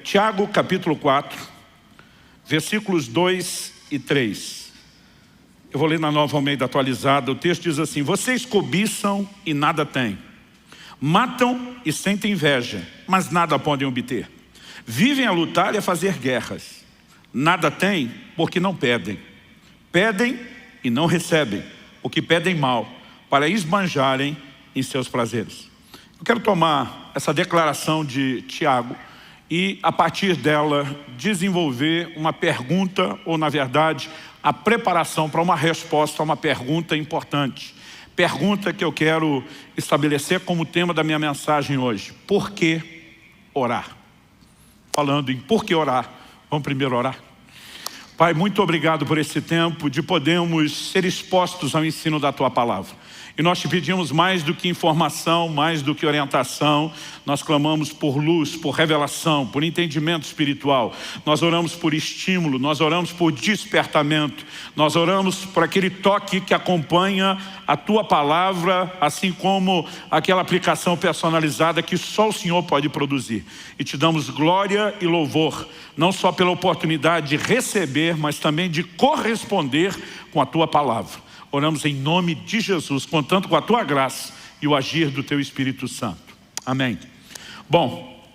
Tiago capítulo 4, versículos 2 e 3. Eu vou ler na Nova Almeida atualizada. O texto diz assim: vocês cobiçam e nada têm, matam e sentem inveja, mas nada podem obter. Vivem a lutar e a fazer guerras. Nada têm porque não pedem. Pedem e não recebem, porque pedem mal, para esbanjarem em seus prazeres. Eu quero tomar essa declaração de Tiago e, a partir dela, desenvolver uma pergunta, ou na verdade, a preparação para uma resposta a uma pergunta importante. Pergunta que eu quero estabelecer como tema da minha mensagem hoje: por que orar? Falando em por que orar, vamos primeiro orar. Pai, muito obrigado por esse tempo de podermos ser expostos ao ensino da Tua Palavra. E nós te pedimos mais do que informação, mais do que orientação. Nós clamamos por luz, por revelação, por entendimento espiritual. Nós oramos por estímulo, nós oramos por despertamento. Nós oramos por aquele toque que acompanha a Tua Palavra, assim como aquela aplicação personalizada que só o Senhor pode produzir. E te damos glória e louvor, não só pela oportunidade de receber, mas também de corresponder com a Tua Palavra. Oramos em nome de Jesus, contando com a Tua graça e o agir do Teu Espírito Santo. Amém. Bom,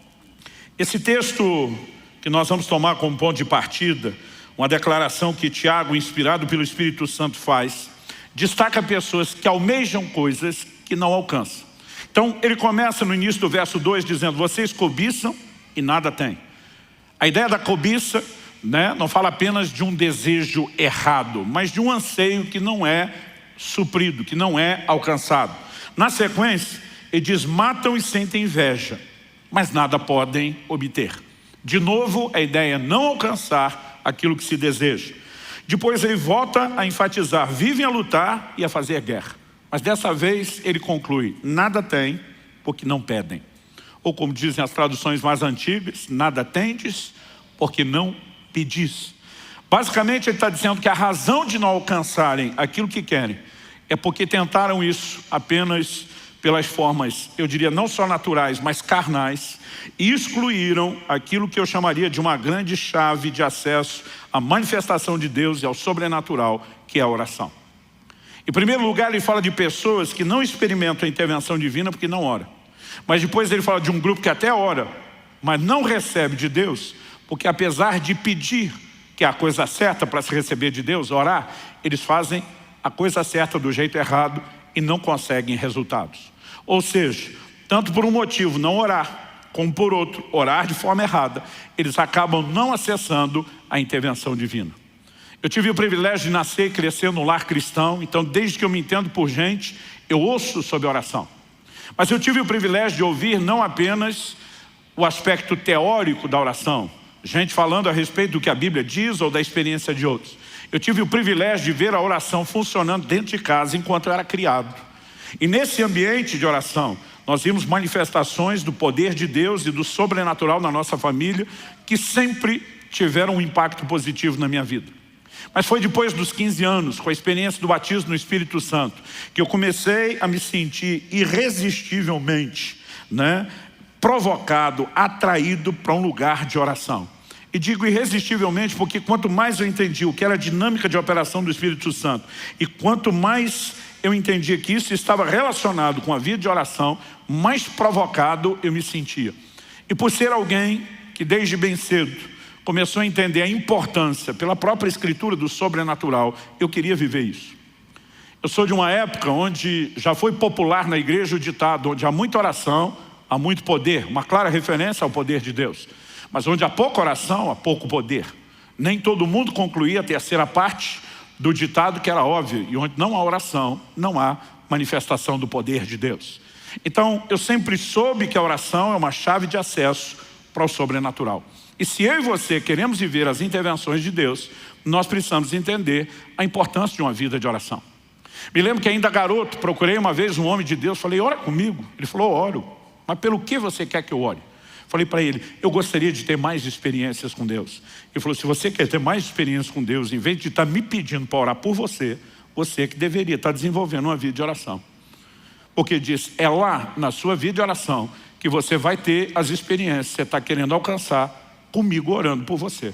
esse texto que nós vamos tomar como ponto de partida, uma declaração que Tiago, inspirado pelo Espírito Santo, faz, destaca pessoas que almejam coisas que não alcançam. Então, ele começa no início do verso 2 dizendo: vocês cobiçam e nada têm. A ideia da cobiça, não fala apenas de um desejo errado, mas de um anseio que não é suprido, que não é alcançado. Na sequência, ele diz: matam e sentem inveja, mas nada podem obter. De novo, a ideia é não alcançar aquilo que se deseja. Depois ele volta a enfatizar: vivem a lutar e a fazer guerra. Mas dessa vez ele conclui: nada têm porque não pedem. Ou como dizem as traduções mais antigas: nada tendes porque não pedis. Basicamente ele está dizendo que a razão de não alcançarem aquilo que querem é porque tentaram isso apenas pelas formas, eu diria, não só naturais, mas carnais, e excluíram aquilo que eu chamaria de uma grande chave de acesso à manifestação de Deus e ao sobrenatural, que é a oração. Em primeiro lugar, ele fala de pessoas que não experimentam a intervenção divina porque não oram. Mas depois ele fala de um grupo que até ora, mas não recebe de Deus, porque apesar de pedir, que é a coisa certa para se receber de Deus, orar, eles fazem a coisa certa do jeito errado e não conseguem resultados. Ou seja, tanto por um motivo não orar, como por outro orar de forma errada, eles acabam não acessando a intervenção divina. Eu tive o privilégio de nascer e crescer num lar cristão, então desde que eu me entendo por gente, eu ouço sobre oração. Mas eu tive o privilégio de ouvir não apenas o aspecto teórico da oração, gente falando a respeito do que a Bíblia diz ou da experiência de outros. Eu tive o privilégio de ver a oração funcionando dentro de casa enquanto eu era criado. E nesse ambiente de oração, nós vimos manifestações do poder de Deus e do sobrenatural na nossa família, que sempre tiveram um impacto positivo na minha vida. Mas foi depois dos 15 anos, com a experiência do batismo no Espírito Santo, que eu comecei a me sentir irresistivelmente, provocado, atraído para um lugar de oração. E digo irresistivelmente porque quanto mais eu entendi o que era a dinâmica de operação do Espírito Santo e quanto mais eu entendi que isso estava relacionado com a vida de oração, mais provocado eu me sentia. E por ser alguém que desde bem cedo começou a entender a importância pela própria Escritura do sobrenatural, eu queria viver isso. Eu sou de uma época onde já foi popular na igreja o ditado: onde há muita oração, há muito poder, uma clara referência ao poder de Deus. Mas onde há pouca oração, há pouco poder. Nem todo mundo concluía a terceira parte do ditado, que era óbvio: e onde não há oração, não há manifestação do poder de Deus. Então, eu sempre soube que a oração é uma chave de acesso para o sobrenatural. E se eu e você queremos viver as intervenções de Deus, nós precisamos entender a importância de uma vida de oração. Me lembro que ainda garoto, procurei uma vez um homem de Deus, falei: ora comigo. Ele falou: oro. Mas pelo que você quer que eu ore? Falei para ele: eu gostaria de ter mais experiências com Deus. Ele falou: se você quer ter mais experiências com Deus, em vez de estar me pedindo para orar por você, você que deveria estar desenvolvendo uma vida de oração. Porque diz, é lá na sua vida de oração que você vai ter as experiências que você está querendo alcançar comigo orando por você.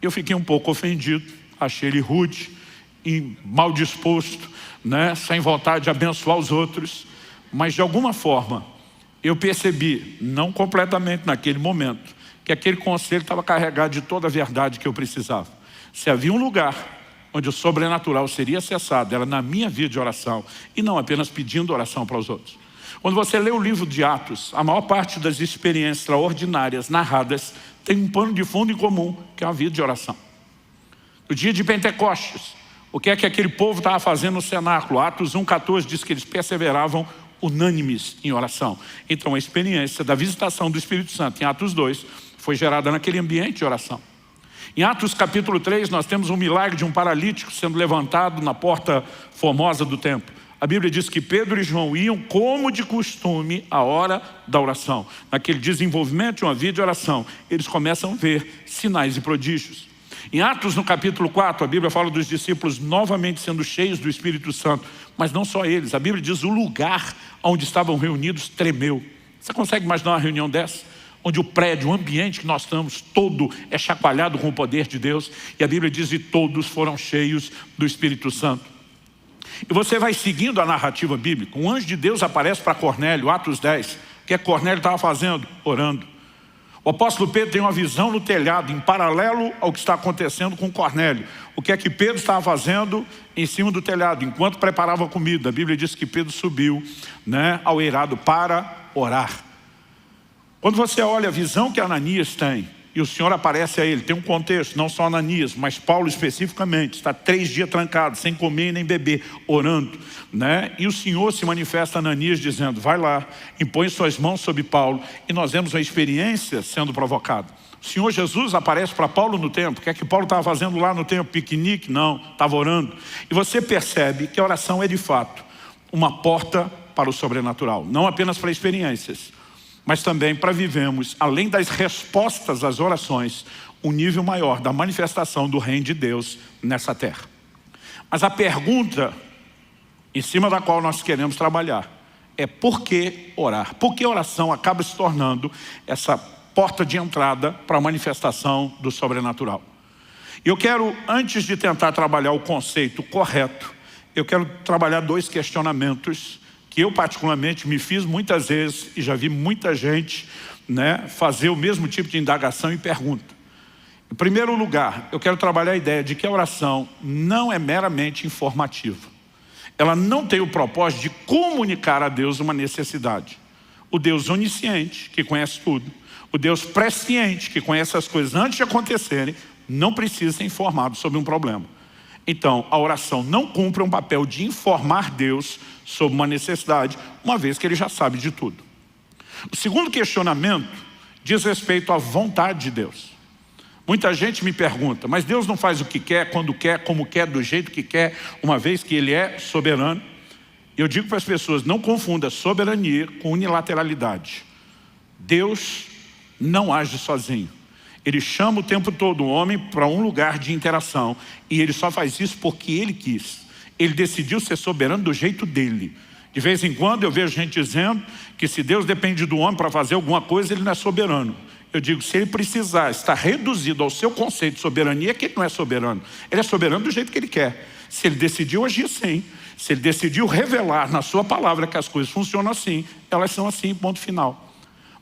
Eu fiquei um pouco ofendido, achei ele rude e mal disposto, né? Sem vontade de abençoar os outros, mas de alguma forma eu percebi, não completamente naquele momento, que aquele conselho estava carregado de toda a verdade que eu precisava. Se havia um lugar onde o sobrenatural seria acessado, era na minha vida de oração, e não apenas pedindo oração para os outros. Quando você lê o livro de Atos, a maior parte das experiências extraordinárias narradas tem um pano de fundo em comum, que é uma vida de oração. No dia de Pentecostes, o que é que aquele povo estava fazendo no cenáculo? Atos 1,14 diz que eles perseveravam unânimes em oração. Então a experiência da visitação do Espírito Santo em Atos 2 foi gerada naquele ambiente de oração. Em Atos capítulo 3 nós temos um milagre de um paralítico sendo levantado na porta formosa do templo. A Bíblia diz que Pedro e João iam como de costume à hora da oração. Naquele desenvolvimento de uma vida de oração, eles começam a ver sinais e prodígios. Em Atos no capítulo 4, a Bíblia fala dos discípulos novamente sendo cheios do Espírito Santo. Mas não só eles, a Bíblia diz o lugar onde estavam reunidos tremeu. Você consegue imaginar uma reunião dessa? Onde o prédio, o ambiente que nós estamos todo é chacoalhado com o poder de Deus. E a Bíblia diz que todos foram cheios do Espírito Santo. E você vai seguindo a narrativa bíblica. Um anjo de Deus aparece para Cornélio, Atos 10. O que Cornélio estava fazendo? Orando. O apóstolo Pedro tem uma visão no telhado, em paralelo ao que está acontecendo com Cornélio. O que é que Pedro estava fazendo em cima do telhado, enquanto preparava a comida? A Bíblia diz que Pedro subiu, né, ao eirado para orar. Quando você olha a visão que Ananias tem, e o Senhor aparece a ele, tem um contexto, não só Ananias, mas Paulo especificamente, está 3 dias trancado, sem comer nem beber, orando, né? E o Senhor se manifesta a Ananias dizendo, vai lá, impõe suas mãos sobre Paulo, e nós vemos a experiência sendo provocada. O Senhor Jesus aparece para Paulo no templo. O que é que Paulo estava fazendo lá no templo? Piquenique? Não, estava orando. E você percebe que a oração é de fato uma porta para o sobrenatural, não apenas para experiências, mas também para vivermos, além das respostas às orações, um nível maior da manifestação do reino de Deus nessa terra. Mas a pergunta em cima da qual nós queremos trabalhar é por que orar? Por que a oração acaba se tornando essa porta de entrada para a manifestação do sobrenatural? E eu quero, antes de tentar trabalhar o conceito correto, eu quero trabalhar 2 questionamentos que eu particularmente me fiz muitas vezes e já vi muita gente, né, fazer o mesmo tipo de indagação e pergunta. Em primeiro lugar, eu quero trabalhar a ideia de que a oração não é meramente informativa. Ela não tem o propósito de comunicar a Deus uma necessidade. O Deus onisciente, que conhece tudo, o Deus presciente, que conhece as coisas antes de acontecerem, não precisa ser informado sobre um problema. Então, a oração não cumpre um papel de informar Deus sobre uma necessidade, uma vez que Ele já sabe de tudo. O segundo questionamento diz respeito à vontade de Deus. Muita gente me pergunta, mas Deus não faz o que quer, quando quer, como quer, do jeito que quer, uma vez que Ele é soberano? Eu digo para as pessoas, não confunda soberania com unilateralidade. Deus não age sozinho. Ele chama o tempo todo o homem para um lugar de interação. E Ele só faz isso porque Ele quis. Ele decidiu ser soberano do jeito dele. De vez em quando eu vejo gente dizendo que se Deus depende do homem para fazer alguma coisa, Ele não é soberano. Eu digo, se Ele precisar estar reduzido ao seu conceito de soberania, é que Ele não é soberano. Ele é soberano do jeito que Ele quer. Se Ele decidiu agir assim, se Ele decidiu revelar na sua palavra que as coisas funcionam assim, elas são assim, ponto final.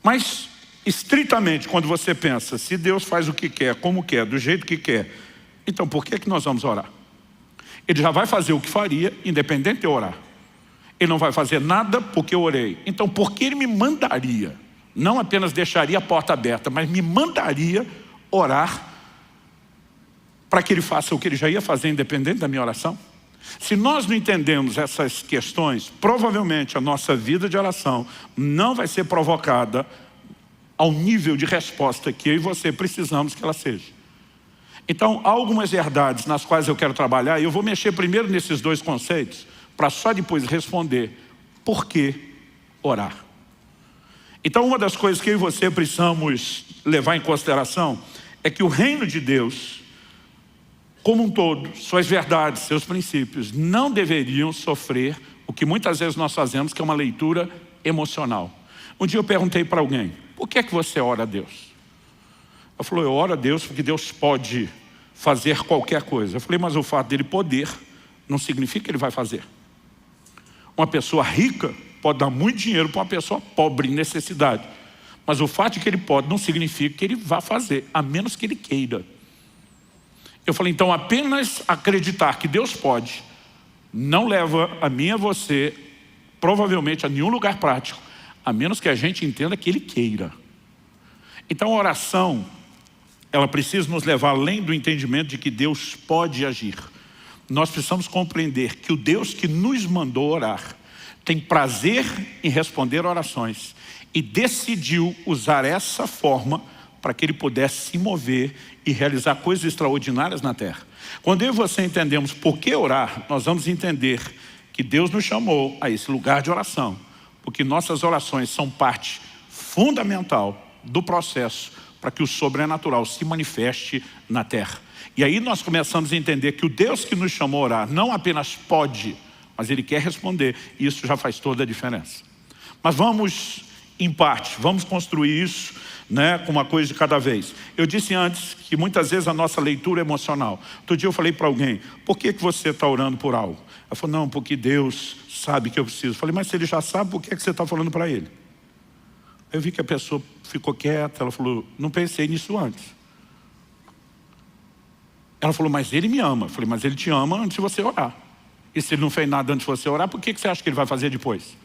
Mas estritamente, quando você pensa, se Deus faz o que quer, como quer, do jeito que quer, então por que nós vamos orar? Ele já vai fazer o que faria, independente de eu orar. Ele não vai fazer nada porque eu orei. Então por que Ele me mandaria? Não apenas deixaria a porta aberta, mas me mandaria orar para que Ele faça o que Ele já ia fazer, independente da minha oração? Se nós não entendemos essas questões, provavelmente a nossa vida de oração não vai ser provocada ao nível de resposta que eu e você precisamos que ela seja. Então, há algumas verdades nas quais eu quero trabalhar, e eu vou mexer primeiro nesses 2 conceitos, para só depois responder por que orar. Então, uma das coisas que eu e você precisamos levar em consideração é que o reino de Deus, como um todo, suas verdades, seus princípios, não deveriam sofrer o que muitas vezes nós fazemos, que é uma leitura emocional. Um dia eu perguntei para alguém, por que é que você ora a Deus? Ela falou, eu oro a Deus porque Deus pode fazer qualquer coisa. Eu falei, mas o fato dele poder não significa que ele vai fazer. Uma pessoa rica pode dar muito dinheiro para uma pessoa pobre, em necessidade. Mas o fato de que ele pode não significa que ele vá fazer, a menos que ele queira. Eu falei, então apenas acreditar que Deus pode não leva a mim e a você, provavelmente, a nenhum lugar prático, a menos que a gente entenda que Ele queira. Então a oração, ela precisa nos levar além do entendimento de que Deus pode agir. Nós precisamos compreender que o Deus que nos mandou orar tem prazer em responder orações e decidiu usar essa forma para que Ele pudesse se mover e realizar coisas extraordinárias na terra. Quando eu e você entendemos por que orar, nós vamos entender que Deus nos chamou a esse lugar de oração, porque nossas orações são parte fundamental do processo para que o sobrenatural se manifeste na terra. E aí nós começamos a entender que o Deus que nos chamou a orar não apenas pode, mas Ele quer responder, e isso já faz toda a diferença. Mas vamos, em parte, vamos construir isso, com uma coisa de cada vez. Eu disse antes que muitas vezes a nossa leitura é emocional. Outro dia eu falei para alguém, por que você está orando por algo? Ela falou, não, porque Deus sabe que eu preciso. Eu falei, mas se Ele já sabe, por que você está falando para Ele? Eu vi que a pessoa ficou quieta, ela falou, não pensei nisso antes. Ela falou, mas Ele me ama. Eu falei, mas Ele te ama antes de você orar. E se Ele não fez nada antes de você orar, por que você acha que Ele vai fazer depois?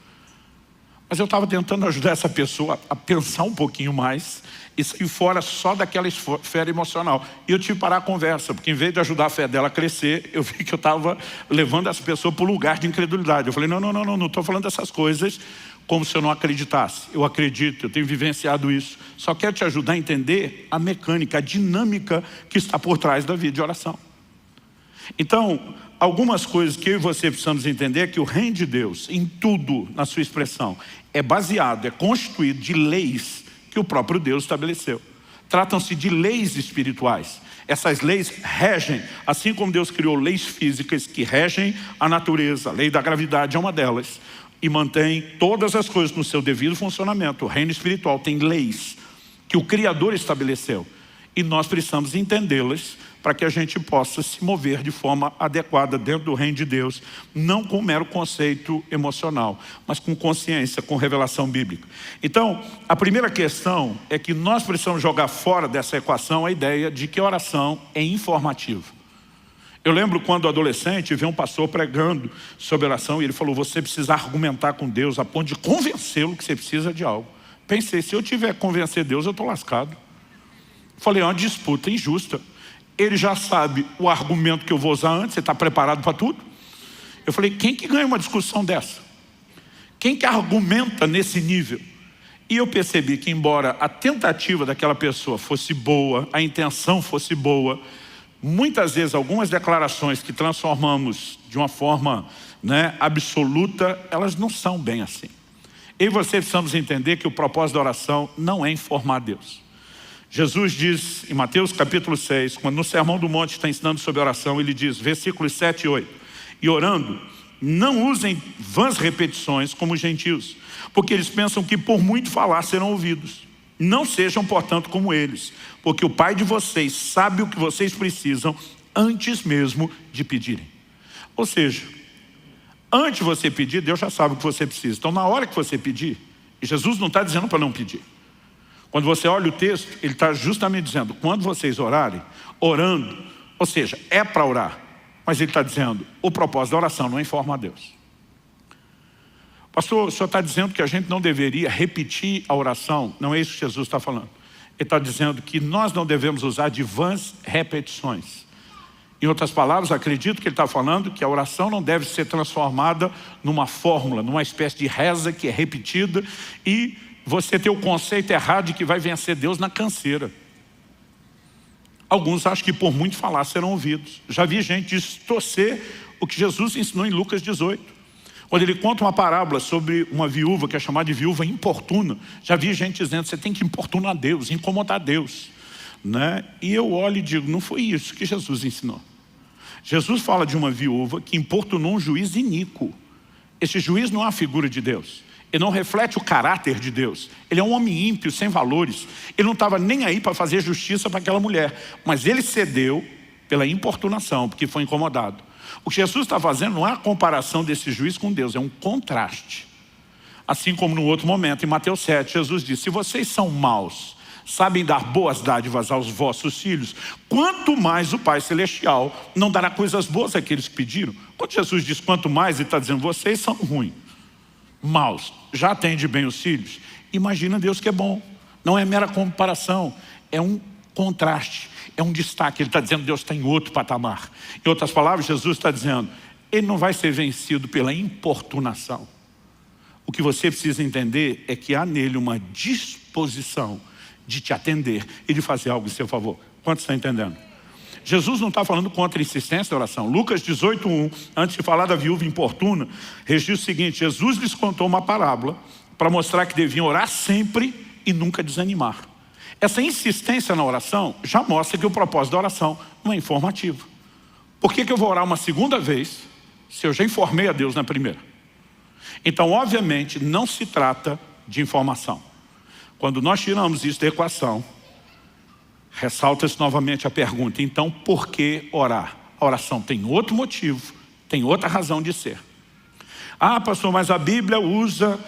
Mas eu estava tentando ajudar essa pessoa a pensar um pouquinho mais e sair fora só daquela esfera emocional. E eu tive que parar a conversa, porque em vez de ajudar a fé dela a crescer, eu vi que eu estava levando essa pessoa para o lugar de incredulidade. Eu falei, não estou falando dessas coisas como se eu não acreditasse. Eu acredito, eu tenho vivenciado isso. Só quero te ajudar a entender a mecânica, a dinâmica que está por trás da vida de oração. Então, algumas coisas que eu e você precisamos entender é que o reino de Deus, em tudo, na sua expressão, é baseado, é constituído de leis que o próprio Deus estabeleceu. Tratam-se de leis espirituais. Essas leis regem, assim como Deus criou leis físicas que regem a natureza. A lei da gravidade é uma delas. E mantém todas as coisas no seu devido funcionamento. O reino espiritual tem leis que o Criador estabeleceu. E nós precisamos entendê-las para que a gente possa se mover de forma adequada dentro do reino de Deus, não com mero conceito emocional, mas com consciência, com revelação bíblica. Então, a primeira questão é que nós precisamos jogar fora dessa equação a ideia de que oração é informativa. Eu lembro quando adolescente, vi um pastor pregando sobre oração e ele falou, você precisa argumentar com Deus a ponto de convencê-lo que você precisa de algo. Pensei, se eu tiver que convencer Deus, eu estou lascado. Falei, é uma disputa injusta. Ele já sabe o argumento que eu vou usar antes, você está preparado para tudo? Eu falei, quem que ganha uma discussão dessa? Quem que argumenta nesse nível? E eu percebi que embora a tentativa daquela pessoa fosse boa, a intenção fosse boa, muitas vezes algumas declarações que transformamos de uma forma absoluta, elas não são bem assim. Eu e você precisamos entender que o propósito da oração não é informar Deus. Jesus diz em Mateus capítulo 6, quando no Sermão do Monte está ensinando sobre oração, ele diz, versículos 7 e 8, e orando, não usem vãs repetições como os gentios, porque eles pensam que por muito falar serão ouvidos. Não sejam, portanto, como eles, porque o Pai de vocês sabe o que vocês precisam antes mesmo de pedirem. Ou seja, antes de você pedir, Deus já sabe o que você precisa. Então, na hora que você pedir, e Jesus não está dizendo para não pedir. Quando você olha o texto, ele está justamente dizendo, quando vocês orarem, orando, ou seja, é para orar, mas ele está dizendo, o propósito da oração não é informar Deus. Pastor, o senhor está dizendo que a gente não deveria repetir a oração? Não é isso que Jesus está falando. Ele está dizendo que nós não devemos usar de vãs repetições. Em outras palavras, acredito que ele está falando que a oração não deve ser transformada numa fórmula, numa espécie de reza que é repetida e você tem o conceito errado de que vai vencer Deus na canseira. Alguns acham que por muito falar serão ouvidos. Já vi gente distorcer o que Jesus ensinou em Lucas 18. Quando ele conta uma parábola sobre uma viúva que é chamada de viúva importuna. Já vi gente dizendo, você tem que importunar Deus, incomodar Deus. E eu olho e digo, não foi isso que Jesus ensinou. Jesus fala de uma viúva que importunou um juiz iníquo. Esse juiz não é a figura de Deus. Ele não reflete o caráter de Deus. Ele é um homem ímpio, sem valores. Ele não estava nem aí para fazer justiça para aquela mulher. Mas ele cedeu pela importunação, porque foi incomodado. O que Jesus está fazendo não é a comparação desse juiz com Deus, é um contraste. Assim como no outro momento, em Mateus 7, Jesus disse: se vocês são maus, sabem dar boas dádivas aos vossos filhos, quanto mais o Pai Celestial não dará coisas boas àqueles que pediram. Quando Jesus diz quanto mais, ele está dizendo: vocês são ruins, maus, já atende bem os filhos. Imagina Deus que é bom. Não é mera comparação, é um contraste, é um destaque. Ele está dizendo que Deus está em outro patamar. Em outras palavras, Jesus está dizendo: ele não vai ser vencido pela importunação. O que você precisa entender é que há nele uma disposição de te atender e de fazer algo em seu favor. Quantos estão entendendo? Jesus não está falando contra a insistência da oração. Lucas 18:1, antes de falar da viúva importuna, registra o seguinte: Jesus lhes contou uma parábola para mostrar que deviam orar sempre e nunca desanimar. Essa insistência na oração já mostra que o propósito da oração não é informativo. Por que eu vou orar uma segunda vez se eu já informei a Deus na primeira? Então, obviamente, não se trata de informação. Quando nós tiramos isso da equação, ressalta-se novamente a pergunta: então por que orar? A oração tem outro motivo, tem outra razão de ser. Ah, pastor, mas a Bíblia usa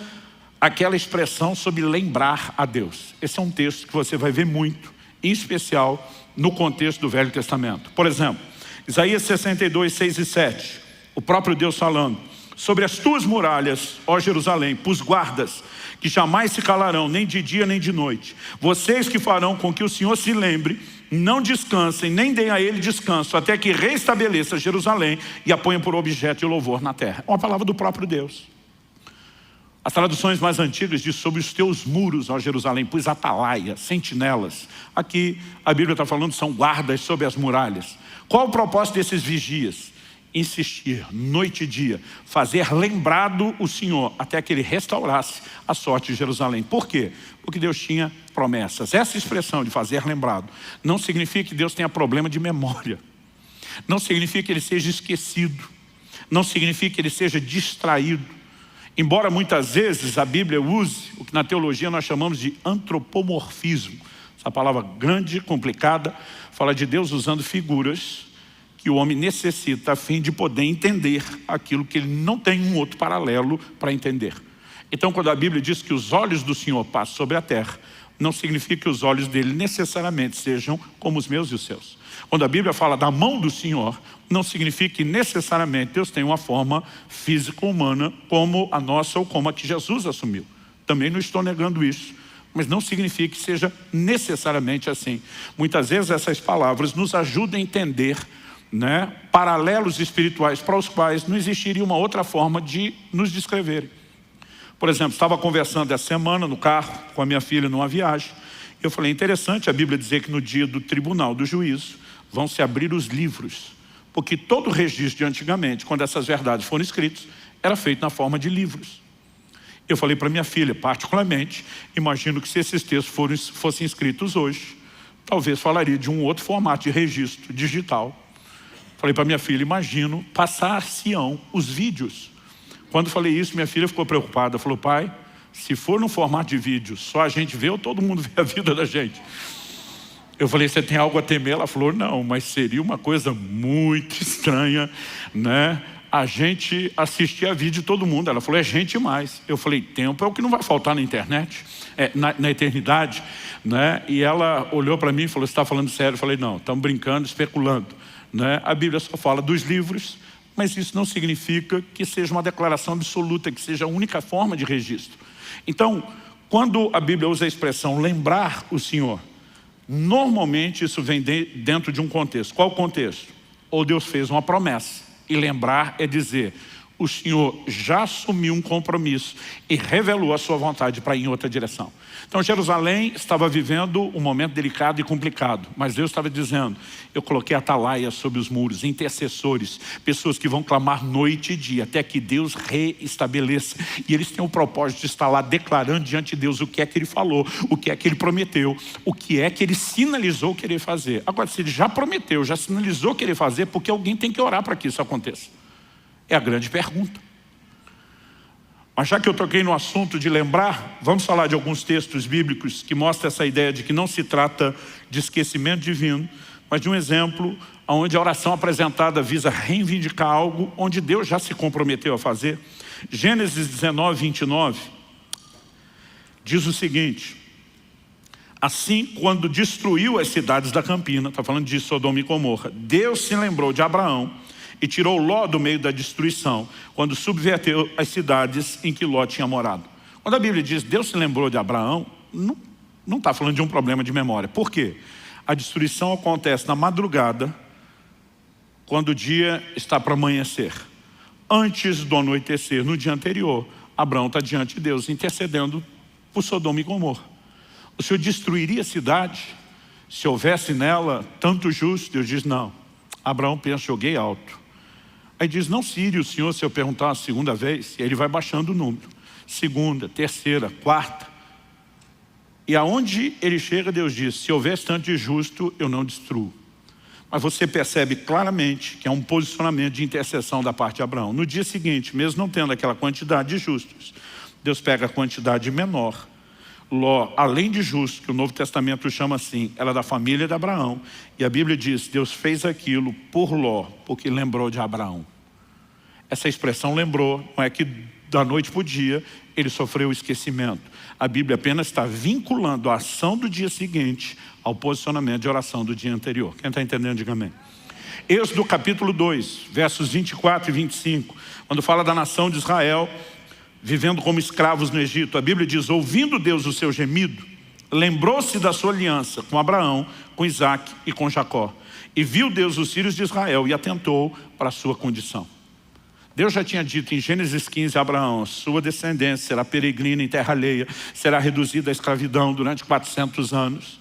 aquela expressão sobre lembrar a Deus. Esse é um texto que você vai ver muito, em especial no contexto do Velho Testamento. Por exemplo, Isaías 62, 6 e 7, o próprio Deus falando: sobre as tuas muralhas, ó Jerusalém, pus guardas que jamais se calarão, nem de dia nem de noite. Vocês que farão com que o Senhor se lembre, não descansem, nem deem a ele descanso, até que restabeleça Jerusalém e a ponha por objeto de louvor na terra. É uma palavra do próprio Deus. As traduções mais antigas dizem: sobre os teus muros, ó Jerusalém, pus atalaias, sentinelas. Aqui a Bíblia está falando são guardas sobre as muralhas. Qual o propósito desses vigias? Insistir, noite e dia, fazer lembrado o Senhor, até que ele restaurasse a sorte de Jerusalém. Por quê? Porque Deus tinha promessas. Essa expressão de fazer lembrado não significa que Deus tenha problema de memória. Não significa que ele seja esquecido. Não significa que ele seja distraído. Embora muitas vezes a Bíblia use o que na teologia nós chamamos de antropomorfismo. Essa palavra grande, complicada, fala de Deus usando figuras que o homem necessita a fim de poder entender aquilo que ele não tem um outro paralelo para entender. Então, quando a Bíblia diz que os olhos do Senhor passam sobre a terra, não significa que os olhos dele necessariamente sejam como os meus e os seus. Quando a Bíblia fala da mão do Senhor, não significa que necessariamente Deus tem uma forma física humana como a nossa ou como a que Jesus assumiu. Também não estou negando isso, mas não significa que seja necessariamente assim. Muitas vezes essas palavras nos ajudam a entender paralelos espirituais para os quais não existiria uma outra forma de nos descreverem. Por exemplo, estava conversando essa semana no carro com a minha filha numa viagem. Eu falei: interessante a Bíblia dizer que no dia do tribunal do juízo vão se abrir os livros, porque todo o registro de antigamente, quando essas verdades foram escritas, era feito na forma de livros. Eu falei para minha filha: particularmente, imagino que se esses textos fossem escritos hoje, talvez falaria de um outro formato de registro digital. Falei para minha filha: imagino passar-se-ão os vídeos. Quando falei isso, minha filha ficou preocupada. Falou: pai, se for no formato de vídeo, só a gente vê ou todo mundo vê a vida da gente? Eu falei: você tem algo a temer? Ela falou: não, mas seria uma coisa muito estranha, a gente assistir a vídeo de todo mundo. Ela falou: é gente mais. Eu falei: tempo é o que não vai faltar na internet, na eternidade, E ela olhou para mim e falou: você está falando sério? Eu falei: não, estamos brincando, especulando. A Bíblia só fala dos livros, mas isso não significa que seja uma declaração absoluta, que seja a única forma de registro. Então, quando a Bíblia usa a expressão lembrar o Senhor, normalmente isso vem dentro de um contexto. Qual o contexto? Ou Deus fez uma promessa, e lembrar é dizer: o Senhor já assumiu um compromisso e revelou a sua vontade para ir em outra direção. Então Jerusalém estava vivendo um momento delicado e complicado, mas Deus estava dizendo: eu coloquei atalaias sobre os muros, intercessores, pessoas que vão clamar noite e dia até que Deus reestabeleça. E eles têm o propósito de estar lá declarando diante de Deus o que é que ele falou, o que é que ele prometeu, o que é que ele sinalizou querer fazer. Agora, se ele já prometeu, já sinalizou querer fazer, porque alguém tem que orar para que isso aconteça? É a grande pergunta. Mas já que eu toquei no assunto de lembrar, vamos falar de alguns textos bíblicos que mostram essa ideia de que não se trata de esquecimento divino, mas de um exemplo onde a oração apresentada visa reivindicar algo onde Deus já se comprometeu a fazer. Gênesis 19, 29, diz o seguinte: assim, quando destruiu as cidades da campina, está falando de Sodoma e Gomorra, Deus se lembrou de Abraão e tirou Ló do meio da destruição, quando subverteu as cidades em que Ló tinha morado. Quando a Bíblia diz Deus se lembrou de Abraão, não está falando de um problema de memória. Por quê? A destruição acontece na madrugada, quando o dia está para amanhecer. Antes do anoitecer, no dia anterior, Abraão está diante de Deus, intercedendo por Sodoma e Gomorra. O Senhor destruiria a cidade se houvesse nela tanto justo? Deus diz não. Abraão pensa, joguei alto. Aí diz, não se ire o Senhor se eu perguntar a segunda vez. E aí ele vai baixando o número. Segunda, terceira, quarta. E aonde ele chega, Deus diz, se houvesse tanto de justo, eu não destruo. Mas você percebe claramente que é um posicionamento de intercessão da parte de Abraão. No dia seguinte, mesmo não tendo aquela quantidade de justos, Deus pega a quantidade menor. Ló, além de justo, que o Novo Testamento chama assim, ela é da família de Abraão. E a Bíblia diz, Deus fez aquilo por Ló, porque lembrou de Abraão. Essa expressão lembrou, não é que da noite para o dia ele sofreu o esquecimento. A Bíblia apenas está vinculando a ação do dia seguinte ao posicionamento de oração do dia anterior. Quem está entendendo, diga amém. Êxodo capítulo 2, versos 24 e 25, quando fala da nação de Israel vivendo como escravos no Egito, a Bíblia diz, ouvindo Deus o seu gemido, lembrou-se da sua aliança com Abraão, com Isaac e com Jacó. E viu Deus os filhos de Israel e atentou para a sua condição. Deus já tinha dito em Gênesis 15 a Abraão, sua descendência será peregrina em terra alheia, será reduzida à escravidão durante 400 anos.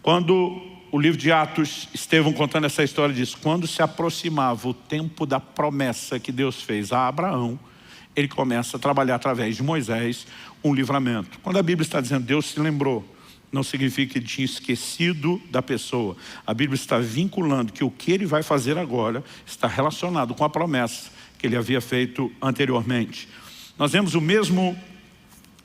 Quando o livro de Atos, Estevão contando essa história diz, quando se aproximava o tempo da promessa que Deus fez a Abraão, ele começa a trabalhar através de Moisés um livramento. Quando a Bíblia está dizendo Deus se lembrou, não significa que ele tinha esquecido da pessoa. A Bíblia está vinculando que o que ele vai fazer agora está relacionado com a promessa que ele havia feito anteriormente. Nós vemos o mesmo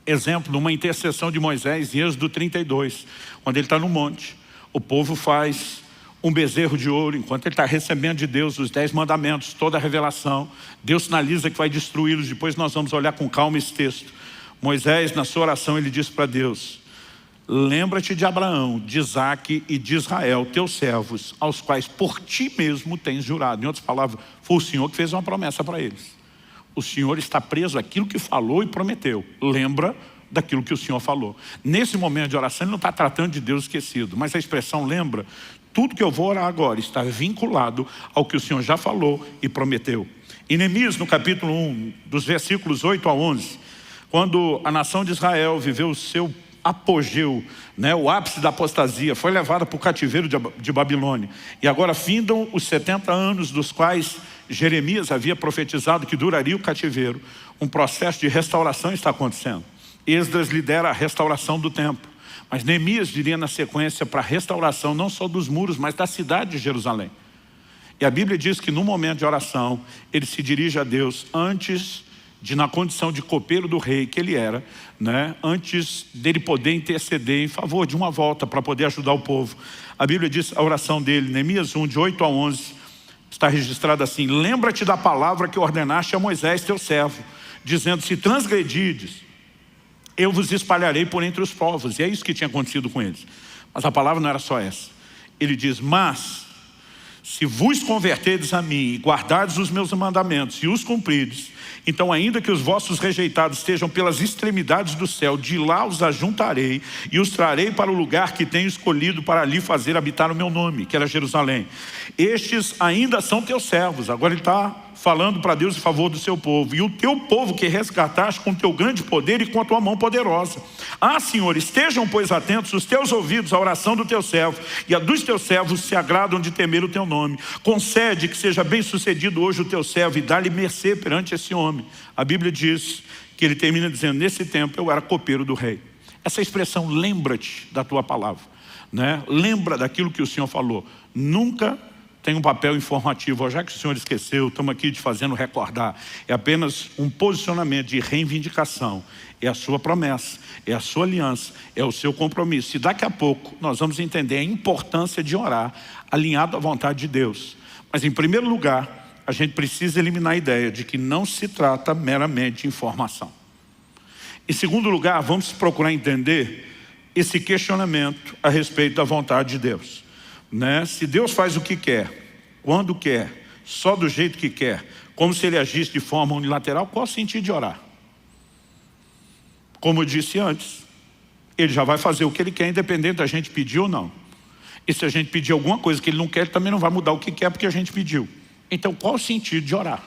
exemplo numa intercessão de Moisés em Êxodo 32, quando ele está no monte. O povo faz um bezerro de ouro, enquanto ele está recebendo de Deus os 10 mandamentos, toda a revelação. Deus sinaliza que vai destruí-los. Depois nós vamos olhar com calma esse texto. Moisés, na sua oração, ele diz para Deus, lembra-te de Abraão, de Isaac e de Israel, teus servos, aos quais por ti mesmo tens jurado. Em outras palavras, foi o Senhor que fez uma promessa para eles. O Senhor está preso àquilo que falou e prometeu. Lembra daquilo que o Senhor falou. Nesse momento de oração, ele não está tratando de Deus esquecido, mas a expressão lembra, tudo que eu vou orar agora está vinculado ao que o Senhor já falou e prometeu. Em Neemias, no capítulo 1, dos versículos 8 a 11, quando a nação de Israel viveu o seu apogeu, o ápice da apostasia, foi levada para o cativeiro de Babilônia. E agora findam os 70 anos dos quais Jeremias havia profetizado que duraria o cativeiro. Um processo de restauração está acontecendo. Esdras lidera a restauração do templo. Mas Neemias diria na sequência para a restauração não só dos muros, mas da cidade de Jerusalém. E a Bíblia diz que no momento de oração, ele se dirige a Deus antes de, na condição de copeiro do rei que ele era, antes dele poder interceder em favor de uma volta para poder ajudar o povo. A Bíblia diz a oração dele, Neemias 1, de 8 a 11, está registrada assim, lembra-te da palavra que ordenaste a Moisés, teu servo, dizendo, se transgredides, eu vos espalharei por entre os povos. E é isso que tinha acontecido com eles. Mas a palavra não era só essa. Ele diz, mas se vos converterdes a mim e guardardes os meus mandamentos e os cumprides, então ainda que os vossos rejeitados estejam pelas extremidades do céu, de lá os ajuntarei e os trarei para o lugar que tenho escolhido para ali fazer habitar o meu nome, que era Jerusalém. Estes ainda são teus servos. Agora ele está falando para Deus em favor do seu povo. E o teu povo que resgataste com teu grande poder e com a tua mão poderosa. Ah, Senhor, estejam, pois, atentos os teus ouvidos à oração do teu servo, e a dos teus servos se agradam de temer o teu nome. Concede que seja bem sucedido hoje o teu servo e dá-lhe mercê perante esse homem. A Bíblia diz que ele termina dizendo, nesse tempo eu era copeiro do rei. Essa expressão, lembra-te da tua palavra, Lembra daquilo que o Senhor falou. Nunca tem um papel informativo. Já que o senhor esqueceu, estamos aqui te fazendo recordar. É apenas um posicionamento de reivindicação. É a sua promessa, é a sua aliança, é o seu compromisso. E daqui a pouco nós vamos entender a importância de orar alinhado à vontade de Deus. Mas em primeiro lugar, a gente precisa eliminar a ideia de que não se trata meramente de informação. Em segundo lugar, vamos procurar entender esse questionamento a respeito da vontade de Deus. Se Deus faz o que quer, quando quer, só do jeito que quer, como se Ele agisse de forma unilateral, qual o sentido de orar? Como eu disse antes, Ele já vai fazer o que Ele quer, independente da gente pedir ou não. E se a gente pedir alguma coisa que Ele não quer, Ele também não vai mudar o que quer porque a gente pediu. Então qual o sentido de orar?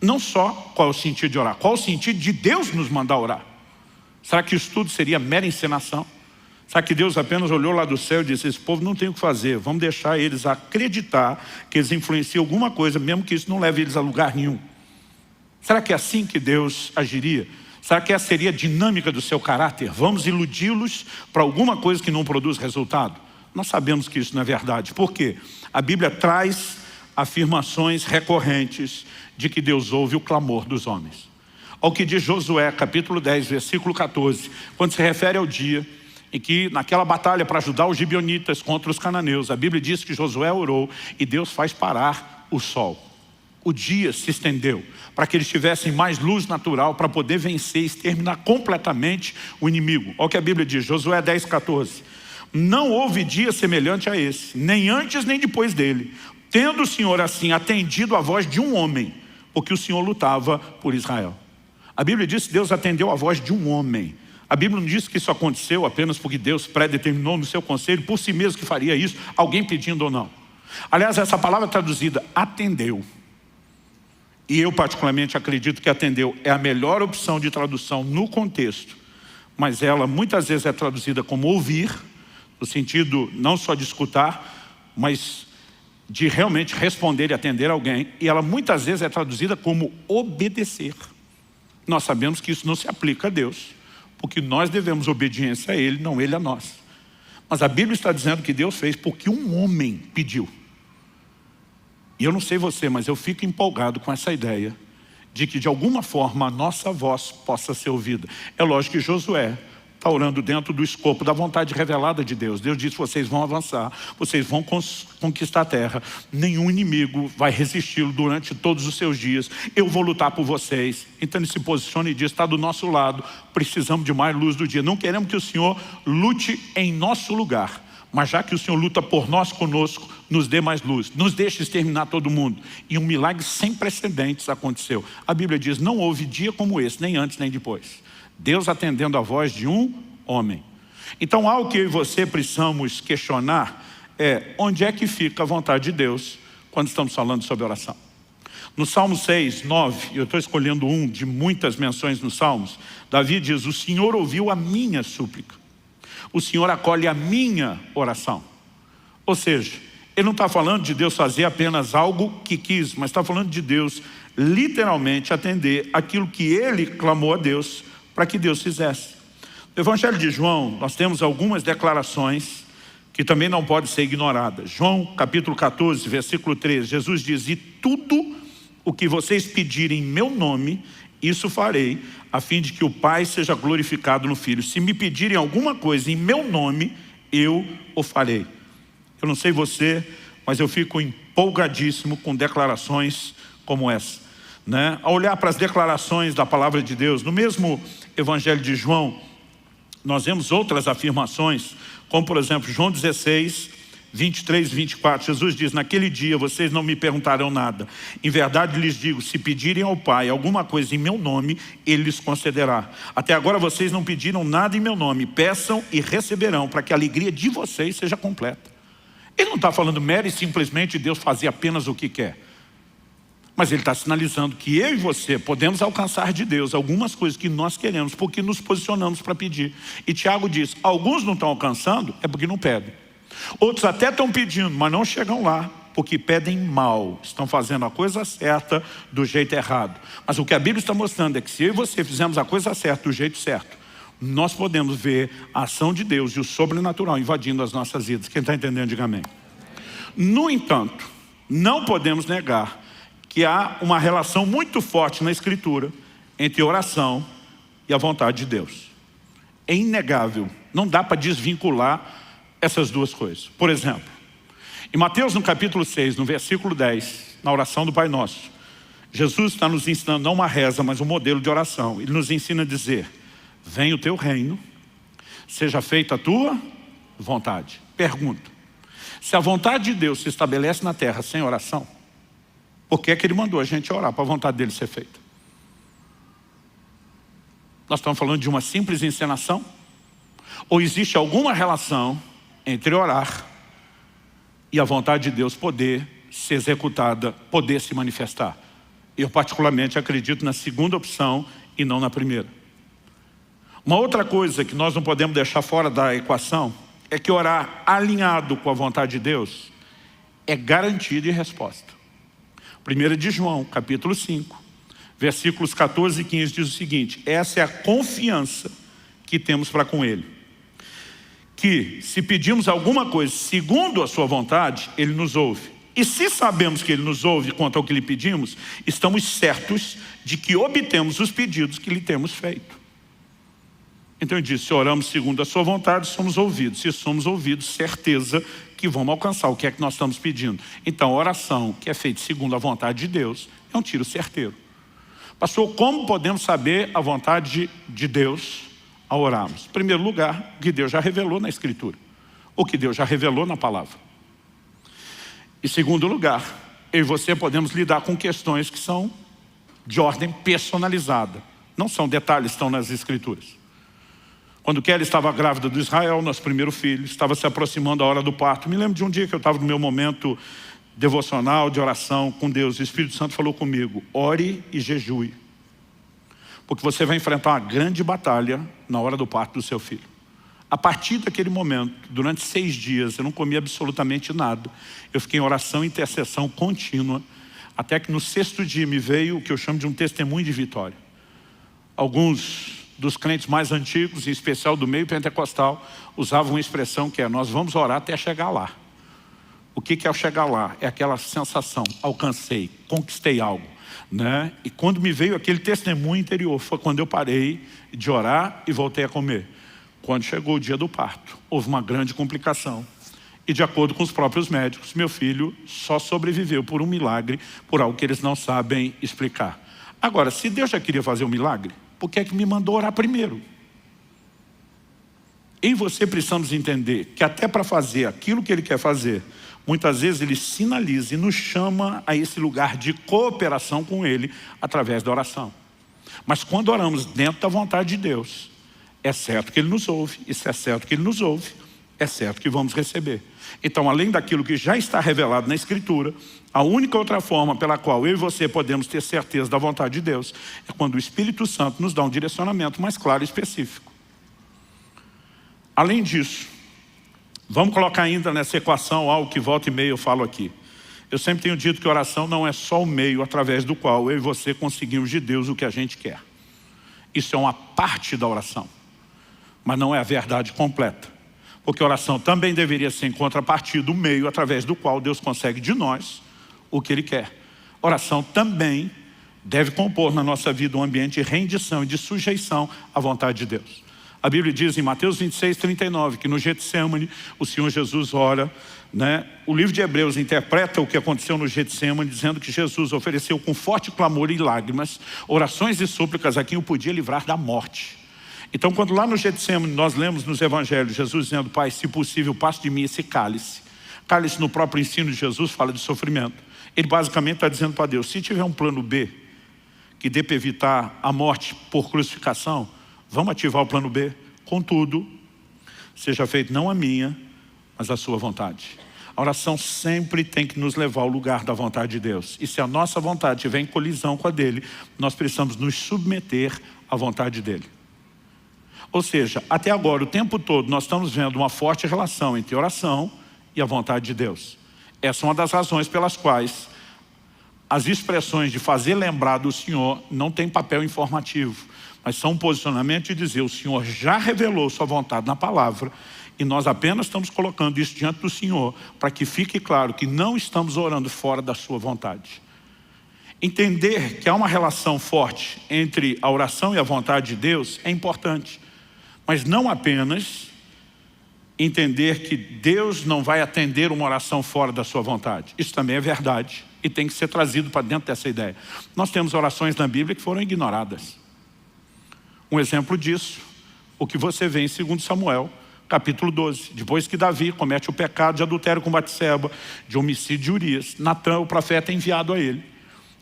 Não só qual é o sentido de orar, qual o sentido de Deus nos mandar orar? Será que isso tudo seria mera encenação? Será que Deus apenas olhou lá do céu e disse, esse povo não tem o que fazer, vamos deixar eles acreditar que eles influenciam alguma coisa, mesmo que isso não leve eles a lugar nenhum? Será que é assim que Deus agiria? Será que essa seria a dinâmica do seu caráter? Vamos iludi-los para alguma coisa que não produz resultado? Nós sabemos que isso não é verdade. Por quê? A Bíblia traz afirmações recorrentes de que Deus ouve o clamor dos homens. Ao que diz Josué, capítulo 10, versículo 14, quando se refere ao dia em que, naquela batalha para ajudar os gibeonitas contra os cananeus, a Bíblia diz que Josué orou e Deus faz parar o sol. O dia se estendeu para que eles tivessem mais luz natural para poder vencer e exterminar completamente o inimigo. Olha o que a Bíblia diz, Josué 10, 14. Não houve dia semelhante a esse, nem antes nem depois dele, tendo o Senhor assim atendido a voz de um homem, porque o Senhor lutava por Israel. A Bíblia diz que Deus atendeu a voz de um homem. A Bíblia não diz que isso aconteceu apenas porque Deus predeterminou no seu conselho por si mesmo que faria isso, alguém pedindo ou não. Aliás, essa palavra traduzida, atendeu. E eu particularmente acredito que atendeu é a melhor opção de tradução no contexto. Mas ela muitas vezes é traduzida como ouvir, no sentido não só de escutar, mas de realmente responder e atender alguém. E ela muitas vezes é traduzida como obedecer. Nós sabemos que isso não se aplica a Deus, porque nós devemos obediência a Ele, não Ele a nós. Mas a Bíblia está dizendo que Deus fez porque um homem pediu. E eu não sei você, mas eu fico empolgado com essa ideia de que de alguma forma a nossa voz possa ser ouvida. É lógico que Josué está orando dentro do escopo da vontade revelada de Deus. Deus disse, vocês vão avançar, vocês vão conquistar a terra, nenhum inimigo vai resisti-lo durante todos os seus dias, eu vou lutar por vocês. Então ele se posiciona e diz, está do nosso lado, precisamos de mais luz do dia. Não queremos que o Senhor lute em nosso lugar, mas já que o Senhor luta por nós conosco, nos dê mais luz, nos deixe exterminar todo mundo. E um milagre sem precedentes aconteceu. A Bíblia diz, não houve dia como esse, nem antes nem depois. Deus atendendo a voz de um homem. Então algo que eu e você precisamos questionar é onde é que fica a vontade de Deus quando estamos falando sobre oração. No Salmo 6, 9, eu estou escolhendo um de muitas menções nos Salmos, Davi diz, o Senhor ouviu a minha súplica. O Senhor acolhe a minha oração. Ou seja, ele não está falando de Deus fazer apenas algo que quis, mas está falando de Deus literalmente atender aquilo que ele clamou a Deus para que Deus fizesse. No Evangelho de João, nós temos algumas declarações que também não podem ser ignoradas. João capítulo 14, versículo 13, Jesus diz, e tudo o que vocês pedirem em meu nome, isso farei, a fim de que o Pai seja glorificado no Filho. Se me pedirem alguma coisa em meu nome, eu o farei. Eu não sei você, mas eu fico empolgadíssimo com declarações como essa. Ao olhar para as declarações da palavra de Deus, no mesmo Evangelho de João, nós vemos outras afirmações, como por exemplo, João 16, 23 e 24, Jesus diz, naquele dia vocês não me perguntarão nada. Em verdade lhes digo, se pedirem ao Pai alguma coisa em meu nome, Ele lhes concederá. Até agora vocês não pediram nada em meu nome, peçam e receberão, para que a alegria de vocês seja completa. Ele não está falando mero e simplesmente de Deus fazer apenas o que quer. Mas ele está sinalizando que eu e você podemos alcançar de Deus algumas coisas que nós queremos, porque nos posicionamos para pedir. E Tiago diz, alguns não estão alcançando, é porque não pedem. Outros até estão pedindo, mas não chegam lá, porque pedem mal. Estão fazendo a coisa certa do jeito errado. Mas o que a Bíblia está mostrando é que se eu e você fizermos a coisa certa do jeito certo, nós podemos ver a ação de Deus e o sobrenatural invadindo as nossas vidas. Quem está entendendo, diga amém. No entanto, não podemos negar que há uma relação muito forte na Escritura entre oração e a vontade de Deus. É inegável, não dá para desvincular essas duas coisas. Por exemplo, em Mateus no capítulo 6, no versículo 10, na oração do Pai Nosso, Jesus está nos ensinando não uma reza, mas um modelo de oração. Ele nos ensina a dizer: venha o teu reino, seja feita a tua vontade. Pergunta: se a vontade de Deus se estabelece na terra sem oração, por que é que Ele mandou a gente orar para a vontade dele ser feita? Nós estamos falando de uma simples encenação? Ou existe alguma relação entre orar e a vontade de Deus poder ser executada, poder se manifestar? Eu particularmente acredito na segunda opção e não na primeira. Uma outra coisa que nós não podemos deixar fora da equação é que orar alinhado com a vontade de Deus é garantia de resposta. 1 de João, capítulo 5, versículos 14 e 15 diz o seguinte: essa é a confiança que temos para com Ele, que se pedimos alguma coisa segundo a sua vontade, Ele nos ouve. E se sabemos que Ele nos ouve quanto ao que lhe pedimos, estamos certos de que obtemos os pedidos que lhe temos feito. Então ele diz: se oramos segundo a sua vontade, somos ouvidos. Se somos ouvidos, certeza que vamos alcançar o que é que nós estamos pedindo. Então a oração que é feita segundo a vontade de Deus é um tiro certeiro. Pastor, como podemos saber a vontade de Deus ao orarmos? Em primeiro lugar, o que Deus já revelou na Escritura, o que Deus já revelou na palavra. Em segundo lugar, eu e você podemos lidar com questões que são de ordem personalizada. Não são detalhes que estão nas Escrituras. Quando Kelly estava grávida do Israel, nosso primeiro filho, estava se aproximando a hora do parto. Me lembro de um dia que eu estava no meu momento devocional, de oração com Deus. O Espírito Santo falou comigo: ore e jejue, porque você vai enfrentar uma grande batalha na hora do parto do seu filho. A partir daquele momento, durante 6 dias, eu não comi absolutamente nada. Eu fiquei em oração e intercessão contínua, até que no 6º dia me veio o que eu chamo de um testemunho de vitória. Alguns dos crentes mais antigos, em especial do meio pentecostal, usavam uma expressão que é: nós vamos orar até chegar lá. O que é o chegar lá? É aquela sensação: alcancei, conquistei algo, né? E quando me veio aquele testemunho interior, foi quando eu parei de orar e voltei a comer. Quando chegou o dia do parto, houve uma grande complicação. E de acordo com os próprios médicos, meu filho só sobreviveu por um milagre, por algo que eles não sabem explicar. Agora, se Deus já queria fazer um milagre, por que é que me mandou orar primeiro? Eu e você precisamos entender que até para fazer aquilo que Ele quer fazer, muitas vezes Ele sinaliza e nos chama a esse lugar de cooperação com Ele através da oração. Mas quando oramos dentro da vontade de Deus, é certo que Ele nos ouve. E se é certo que Ele nos ouve, é certo que vamos receber. Então, além daquilo que já está revelado na Escritura, a única outra forma pela qual eu e você podemos ter certeza da vontade de Deus é quando o Espírito Santo nos dá um direcionamento mais claro e específico. Além disso, vamos colocar ainda nessa equação algo que volta e meia eu falo aqui. Eu sempre tenho dito que oração não é só o meio através do qual eu e você conseguimos de Deus o que a gente quer. Isso é uma parte da oração, mas não é a verdade completa. Porque a oração também deveria ser em contrapartida, o meio através do qual Deus consegue de nós o que Ele quer. Oração também deve compor na nossa vida um ambiente de rendição e de sujeição à vontade de Deus. A Bíblia diz em Mateus 26, 39, que no Getsemane o Senhor Jesus ora, né? O livro de Hebreus interpreta o que aconteceu no Getsemane, dizendo que Jesus ofereceu com forte clamor e lágrimas, orações e súplicas a quem o podia livrar da morte. Então, quando lá no Getsemane nós lemos nos evangelhos Jesus dizendo: Pai, se possível, passe de mim esse cálice. Cálice, no próprio ensino de Jesus, fala de sofrimento. Ele basicamente está dizendo para Deus: se tiver um plano B que dê para evitar a morte por crucificação, vamos ativar o plano B. Contudo, seja feito não a minha, mas a sua vontade. A oração sempre tem que nos levar ao lugar da vontade de Deus. E se a nossa vontade estiver em colisão com a dele, nós precisamos nos submeter à vontade dele. Ou seja, até agora, o tempo todo, nós estamos vendo uma forte relação entre oração e a vontade de Deus. Essa é uma das razões pelas quais as expressões de fazer lembrar do Senhor não tem papel informativo, mas são um posicionamento de dizer: o Senhor já revelou sua vontade na palavra E nós apenas estamos colocando isso diante do Senhor para que fique claro que não estamos orando fora da sua vontade. Entender que há uma relação forte entre a oração e a vontade de Deus é importante. Mas não apenas entender que Deus não vai atender uma oração fora da sua vontade. Isso também é verdade e tem que ser trazido para dentro dessa ideia. Nós temos orações na Bíblia que foram ignoradas. Um exemplo disso, o que você vê em 2 Samuel, capítulo 12. Depois que Davi comete o pecado de adultério com Batseba, de homicídio de Urias, Natã, o profeta, é enviado a ele.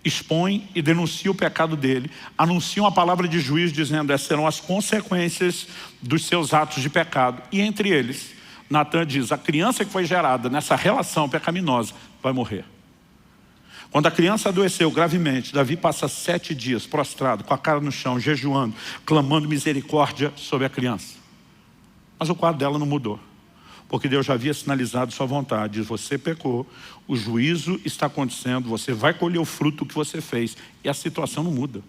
Expõe e denuncia o pecado dele, anuncia uma palavra de juízo dizendo essas serão as consequências dos seus atos de pecado. E entre eles, Natã diz, a criança que foi gerada nessa relação pecaminosa vai morrer. Quando a criança adoeceu gravemente, Davi passa 7 dias prostrado, com a cara no chão, jejuando, clamando misericórdia sobre a criança. Mas o quadro dela não mudou. Porque Deus já havia sinalizado sua vontade. Diz, você pecou, o juízo está acontecendo, você vai colher o fruto que você fez. E a situação não muda.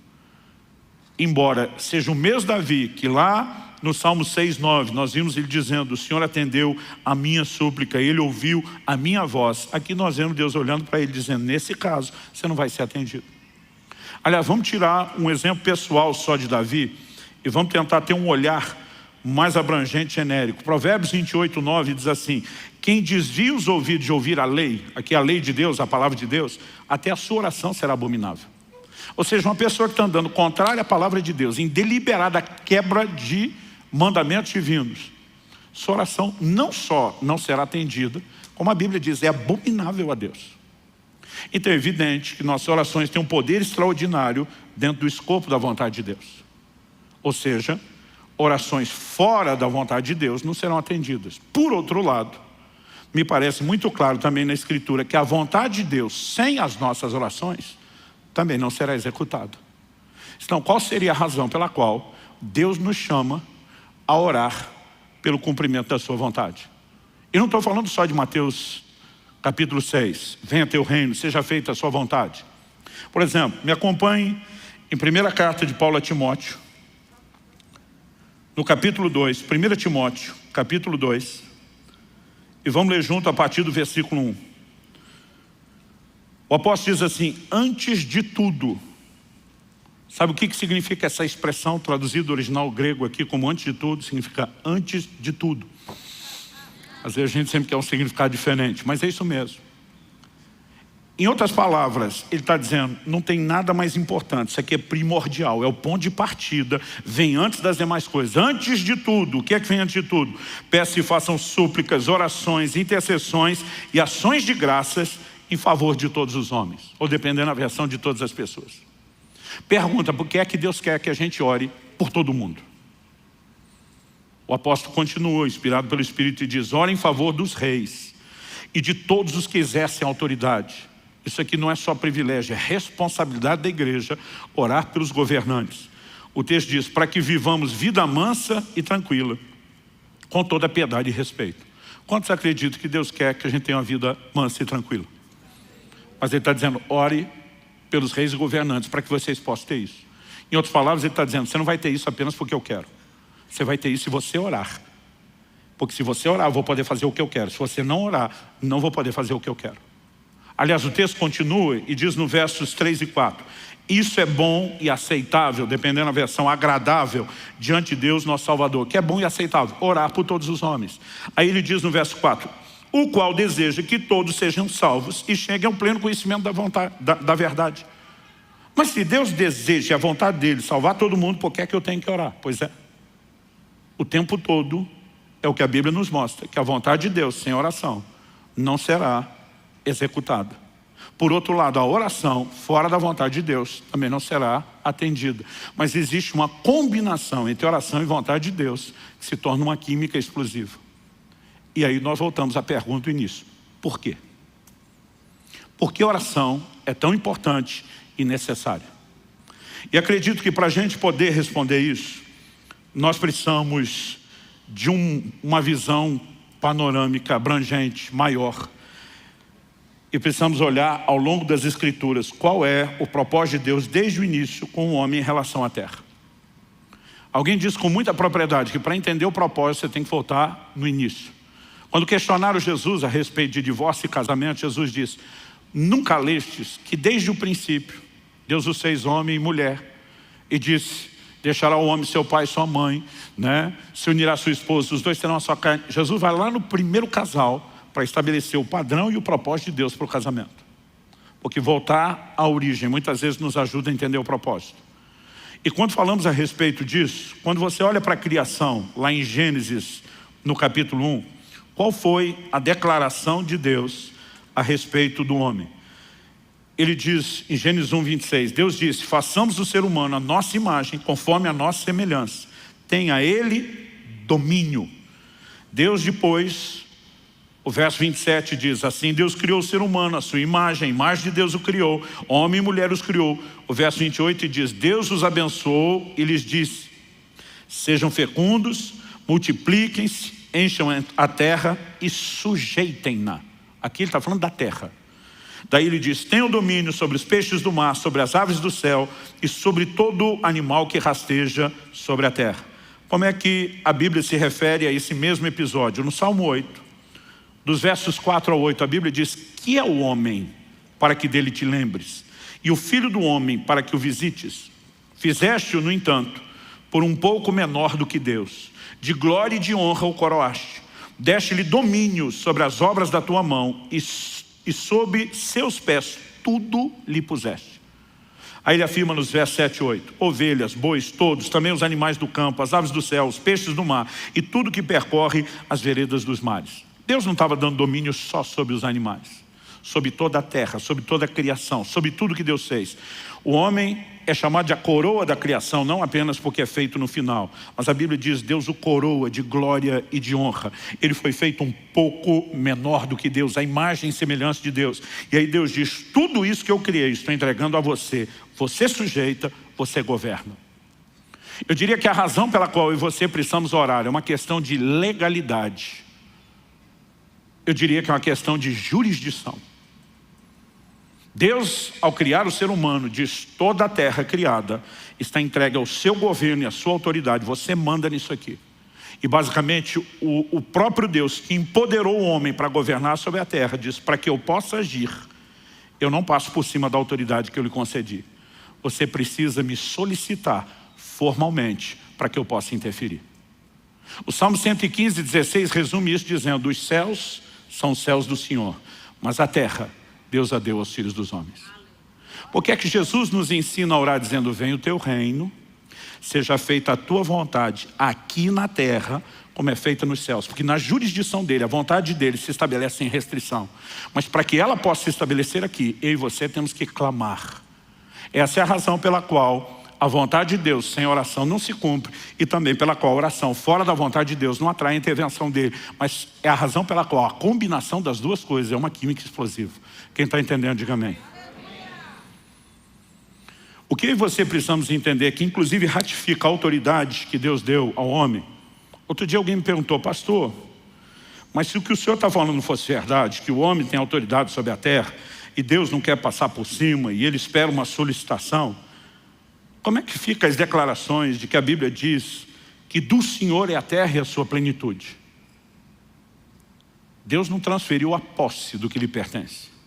Embora seja o mesmo Davi que lá no Salmo 6:9, nós vimos ele dizendo, o Senhor atendeu a minha súplica, ele ouviu a minha voz. Aqui nós vemos Deus olhando para ele dizendo, nesse caso, você não vai ser atendido. Aliás, vamos tirar um exemplo pessoal só de Davi e vamos tentar ter um olhar mais abrangente, genérico. Provérbios 28:9 diz assim, quem desvia os ouvidos de ouvir a lei, aqui a lei de Deus, a palavra de Deus, até a sua oração será abominável. Ou seja, uma pessoa que está andando contrária à palavra de Deus, em deliberada quebra de mandamentos divinos, sua oração não só não será atendida, como a Bíblia diz, é abominável a Deus. Então é evidente que nossas orações têm um poder extraordinário dentro do escopo da vontade de Deus. Ou seja, orações fora da vontade de Deus não serão atendidas. Por outro lado, me parece muito claro também na Escritura que a vontade de Deus, sem as nossas orações, também não será executada. Então, qual seria a razão pela qual Deus nos chama a orar pelo cumprimento da sua vontade? E não estou falando só de Mateus capítulo 6, venha teu reino, seja feita a sua vontade. Por exemplo, me acompanhe em primeira carta de Paulo a Timóteo, no capítulo 2, 1 Timóteo, capítulo 2, e vamos ler junto a partir do versículo 1. O apóstolo diz assim, antes de tudo. Sabe o que significa essa expressão traduzida do original grego aqui como antes de tudo? Significa antes de tudo. Às vezes a gente sempre quer um significado diferente, mas é isso mesmo. Em outras palavras, ele está dizendo, não tem nada mais importante, isso aqui é primordial, é o ponto de partida, vem antes das demais coisas. Antes de tudo, o que é que vem antes de tudo? Peço e façam súplicas, orações, intercessões e ações de graças em favor de todos os homens, ou dependendo da versão de todas as pessoas. Pergunta, por que é que Deus quer que a gente ore por todo mundo? O apóstolo continua, inspirado pelo Espírito, e diz, ore em favor dos reis e de todos os que exercem autoridade. Isso aqui não é só privilégio, é responsabilidade da igreja orar pelos governantes. O texto diz, para que vivamos vida mansa e tranquila, com toda piedade e respeito. Quantos acreditam que Deus quer que a gente tenha uma vida mansa e tranquila? Mas ele está dizendo, ore pelos reis e governantes, para que vocês possam ter isso. Em outras palavras, ele está dizendo, você não vai ter isso apenas porque eu quero. Você vai ter isso se você orar. Porque se você orar, eu vou poder fazer o que eu quero. Se você não orar, não vou poder fazer o que eu quero. Aliás, o texto continua e diz no versos 3 e 4. Isso é bom e aceitável, dependendo da versão, agradável, diante de Deus, nosso Salvador. Que é bom e aceitável, orar por todos os homens. Aí ele diz no verso 4. O qual deseja que todos sejam salvos e cheguem ao pleno conhecimento da vontade, da verdade. Mas se Deus deseja a vontade dele salvar todo mundo, por que é que eu tenho que orar? Pois é. O tempo todo é o que a Bíblia nos mostra, que a vontade de Deus sem oração não será executada. Por outro lado, a oração fora da vontade de Deus também não será atendida. Mas existe uma combinação entre oração e vontade de Deus que se torna uma química explosiva. E aí nós voltamos à pergunta do início. Por quê? Por que a oração é tão importante e necessária? E acredito que para a gente poder responder isso, nós precisamos de uma visão panorâmica, abrangente, maior. E precisamos olhar ao longo das Escrituras qual é o propósito de Deus desde o início com o homem em relação à terra. Alguém disse com muita propriedade que para entender o propósito você tem que voltar no início. Quando questionaram Jesus a respeito de divórcio e casamento, Jesus disse: nunca lestes que desde o princípio Deus os fez homem e mulher, e disse: deixará o homem seu pai e sua mãe, né? Se unirá a sua esposa, os dois terão a sua carne. Jesus vai lá no primeiro casal para estabelecer o padrão e o propósito de Deus para o casamento. Porque voltar à origem muitas vezes nos ajuda a entender o propósito. E quando falamos a respeito disso, quando você olha para a criação, lá em Gênesis, no capítulo 1, qual foi a declaração de Deus a respeito do homem? Ele diz em Gênesis 1, 26, Deus disse: façamos o ser humano a nossa imagem, conforme a nossa semelhança. Tenha ele domínio. Deus depois, o verso 27 diz assim: Deus criou o ser humano, a sua imagem, a imagem de Deus o criou, homem e mulher os criou. O verso 28 diz: Deus os abençoou e lhes disse: sejam fecundos, multipliquem-se, encham a terra e sujeitem-na. Aqui ele está falando da terra. Daí ele diz: tenham domínio sobre os peixes do mar, sobre as aves do céu e sobre todo animal que rasteja sobre a terra. Como é que a Bíblia se refere a esse mesmo episódio? No Salmo 8, dos versos 4 ao 8, a Bíblia diz: que é o homem para que dele te lembres, e o filho do homem para que o visites? Fizeste-o, no entanto, por um pouco menor do que Deus. De glória e de honra o coroaste. Deste-lhe domínio sobre as obras da tua mão, e sob seus pés tudo lhe puseste. Aí ele afirma nos versos 7 e 8: ovelhas, bois, todos, também os animais do campo, as aves do céu, os peixes do mar e tudo que percorre as veredas dos mares. Deus não estava dando domínio só sobre os animais, sobre toda a terra, sobre toda a criação, sobre tudo que Deus fez. O homem é chamado de a coroa da criação, não apenas porque é feito no final, mas a Bíblia diz: Deus o coroa de glória e de honra. Ele foi feito um pouco menor do que Deus, a imagem e semelhança de Deus. E aí Deus diz: tudo isso que eu criei, estou entregando a você. Você sujeita, você governa. Eu diria que a razão pela qual eu e você precisamos orar é uma questão de legalidade. Eu diria que é uma questão de jurisdição. Deus, ao criar o ser humano, diz: toda a terra criada está entregue ao seu governo e à sua autoridade. Você manda nisso aqui. E basicamente o próprio Deus que empoderou o homem para governar sobre a terra diz: para que eu possa agir, eu não passo por cima da autoridade que eu lhe concedi. Você precisa me solicitar formalmente para que eu possa interferir. O Salmo 115, 16 resume isso dizendo: os céus são os céus do Senhor, mas a terra Deus a deu aos filhos dos homens. Por que é que Jesus nos ensina a orar dizendo: venha o teu reino, seja feita a tua vontade aqui na terra como é feita nos céus? Porque na jurisdição dele, a vontade dele se estabelece sem restrição. Mas para que ela possa se estabelecer aqui, eu e você temos que clamar. Essa é a razão pela qual a vontade de Deus sem oração não se cumpre, e também pela qual a oração fora da vontade de Deus não atrai a intervenção dele. Mas é a razão pela qual a combinação das duas coisas é uma química explosiva. Quem está entendendo, diga amém. O que eu e você precisamos entender é que inclusive ratifica a autoridade que Deus deu ao homem. Outro dia alguém me perguntou: pastor, mas se o que o senhor está falando fosse verdade, que o homem tem autoridade sobre a terra e Deus não quer passar por cima e ele espera uma solicitação, como é que ficam as declarações de que a Bíblia diz que do Senhor é a terra e a sua plenitude? Deus não transferiu a posse do que lhe pertence.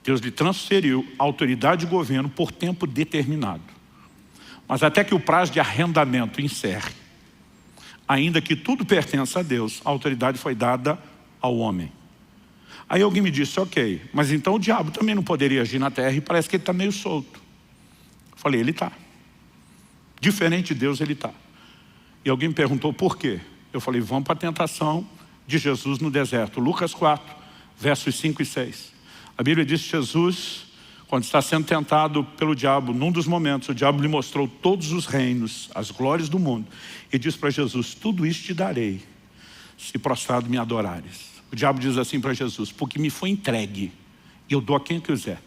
Deus lhe transferiu a autoridade de governo por tempo determinado. Mas até que o prazo de arrendamento encerre, ainda que tudo pertença a Deus, a autoridade foi dada ao homem. Aí alguém me disse: ok, mas então o diabo também não poderia agir na terra, e parece que ele está meio solto. Eu falei: ele está. Diferente de Deus, ele está. E alguém me perguntou por quê? Eu falei: vamos para a tentação de Jesus no deserto. Lucas 4, versos 5 e 6. A Bíblia diz que Jesus, quando está sendo tentado pelo diabo, num dos momentos, o diabo lhe mostrou todos os reinos, as glórias do mundo, e diz para Jesus: tudo isso te darei, se prostrado me adorares. O diabo diz assim para Jesus: porque me foi entregue, e eu dou a quem eu quiser.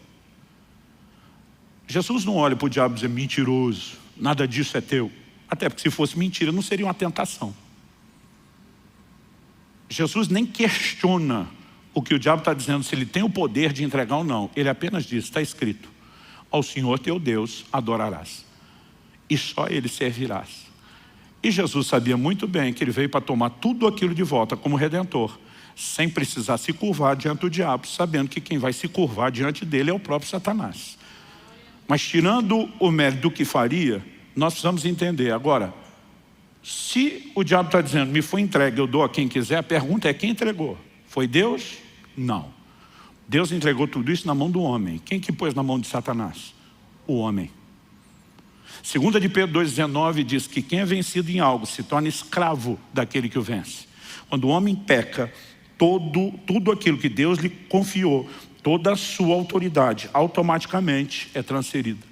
Jesus não olha para o diabo e diz: mentiroso, nada disso é teu. Até porque se fosse mentira, não seria uma tentação. Jesus nem questiona o que o diabo está dizendo, se ele tem o poder de entregar ou não. Ele apenas diz: está escrito, ao Senhor teu Deus adorarás, e só Ele servirás. E Jesus sabia muito bem que ele veio para tomar tudo aquilo de volta como Redentor, sem precisar se curvar diante do diabo, sabendo que quem vai se curvar diante dele é o próprio Satanás. Mas tirando o mérito do que faria, nós precisamos entender. Agora, se o diabo está dizendo, me foi entregue, eu dou a quem quiser, a pergunta é quem entregou? Foi Deus? Não. Deus entregou tudo isso na mão do homem. Quem que pôs na mão de Satanás? O homem. 2 de Pedro 2,19 diz que quem é vencido em algo se torna escravo daquele que o vence. Quando o homem peca, tudo aquilo que Deus lhe confiou, toda a sua autoridade, automaticamente é transferida.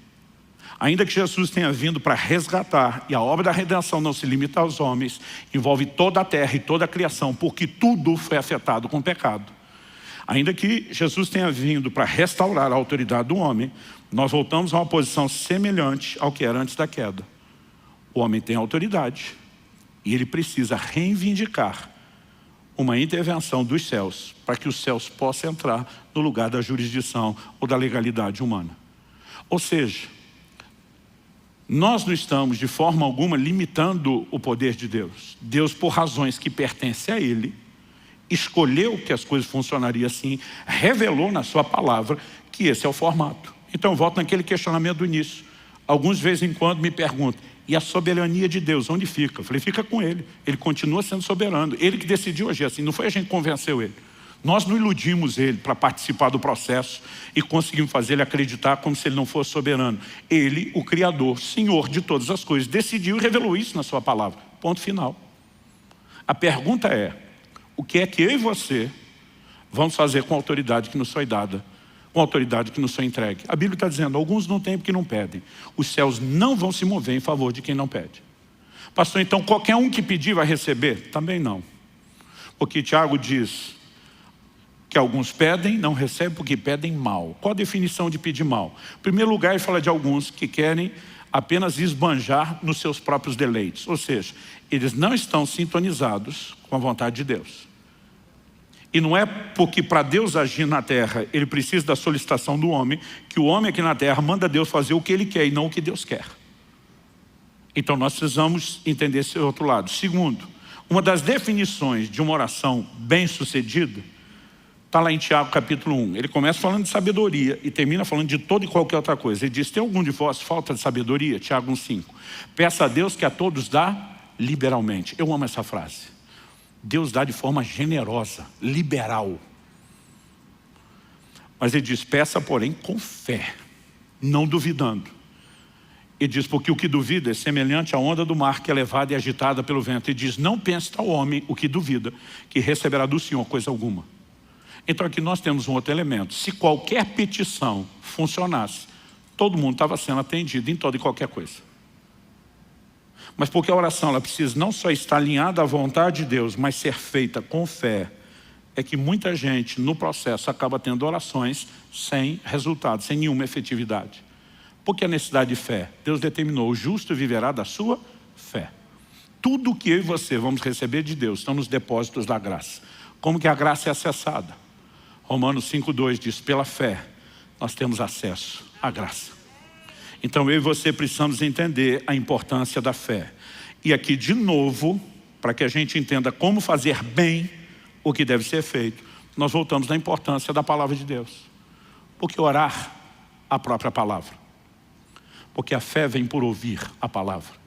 Ainda que Jesus tenha vindo para resgatar, e a obra da redenção não se limita aos homens, envolve toda a terra e toda a criação, porque tudo foi afetado com o pecado. Ainda que Jesus tenha vindo para restaurar a autoridade do homem, nós voltamos a uma posição semelhante ao que era antes da queda. O homem tem autoridade e ele precisa reivindicar uma intervenção dos céus para que os céus possam entrar no lugar da jurisdição ou da legalidade humana. Ou seja, nós não estamos de forma alguma limitando o poder de Deus. Deus, por razões que pertencem a Ele, escolheu que as coisas funcionariam assim, revelou na sua palavra que esse é o formato. Então volto naquele questionamento do início. Alguns de vez em quando me perguntam, e a soberania de Deus, onde fica? Eu falei, fica com Ele. Ele continua sendo soberano. Ele que decidiu agir assim, não foi a gente que convenceu Ele. Nós não iludimos Ele para participar do processo e conseguimos fazer Ele acreditar como se Ele não fosse soberano. Ele, o Criador, Senhor de todas as coisas, decidiu e revelou isso na sua palavra. Ponto final. A pergunta é, o que é que eu e você vamos fazer com a autoridade que nos foi dada, com a autoridade que nos foi entregue? A Bíblia está dizendo, alguns não têm porque não pedem. Os céus não vão se mover em favor de quem não pede. Pastor, então qualquer um que pedir vai receber? Também não. Porque Tiago diz que alguns pedem, não recebem porque pedem mal. Qual a definição de pedir mal? Em primeiro lugar, ele fala de alguns que querem apenas esbanjar nos seus próprios deleites. Ou seja, eles não estão sintonizados com a vontade de Deus. E não é porque para Deus agir na terra, ele precisa da solicitação do homem, que o homem aqui na terra manda Deus fazer o que ele quer e não o que Deus quer. Então nós precisamos entender esse outro lado. Segundo, uma das definições de uma oração bem-sucedida está lá em Tiago capítulo 1. Ele começa falando de sabedoria e termina falando de toda e qualquer outra coisa. Ele diz, tem algum de vós falta de sabedoria? Tiago 1,5. Peça a Deus que a todos dá liberalmente. Eu amo essa frase. Deus dá de forma generosa, liberal. Mas ele diz, peça porém com fé, não duvidando. Ele diz, porque o que duvida é semelhante à onda do mar que é levada e agitada pelo vento. Ele diz, não pense tal homem, o que duvida, que receberá do Senhor coisa alguma. Então aqui nós temos um outro elemento. Se qualquer petição funcionasse, todo mundo estava sendo atendido em toda e qualquer coisa. Mas porque a oração ela precisa não só estar alinhada à vontade de Deus, mas ser feita com fé, é que muita gente no processo acaba tendo orações sem resultado, sem nenhuma efetividade. Porque a necessidade de fé, Deus determinou, o justo viverá da sua fé. Tudo que eu e você vamos receber de Deus estão nos depósitos da graça. Como que a graça é acessada? Romanos 5,2 diz, pela fé nós temos acesso à graça. Então eu e você precisamos entender a importância da fé. E aqui de novo, para que a gente entenda como fazer bem o que deve ser feito, nós voltamos na importância da palavra de Deus. Porque orar a própria palavra. Porque a fé vem por ouvir a palavra.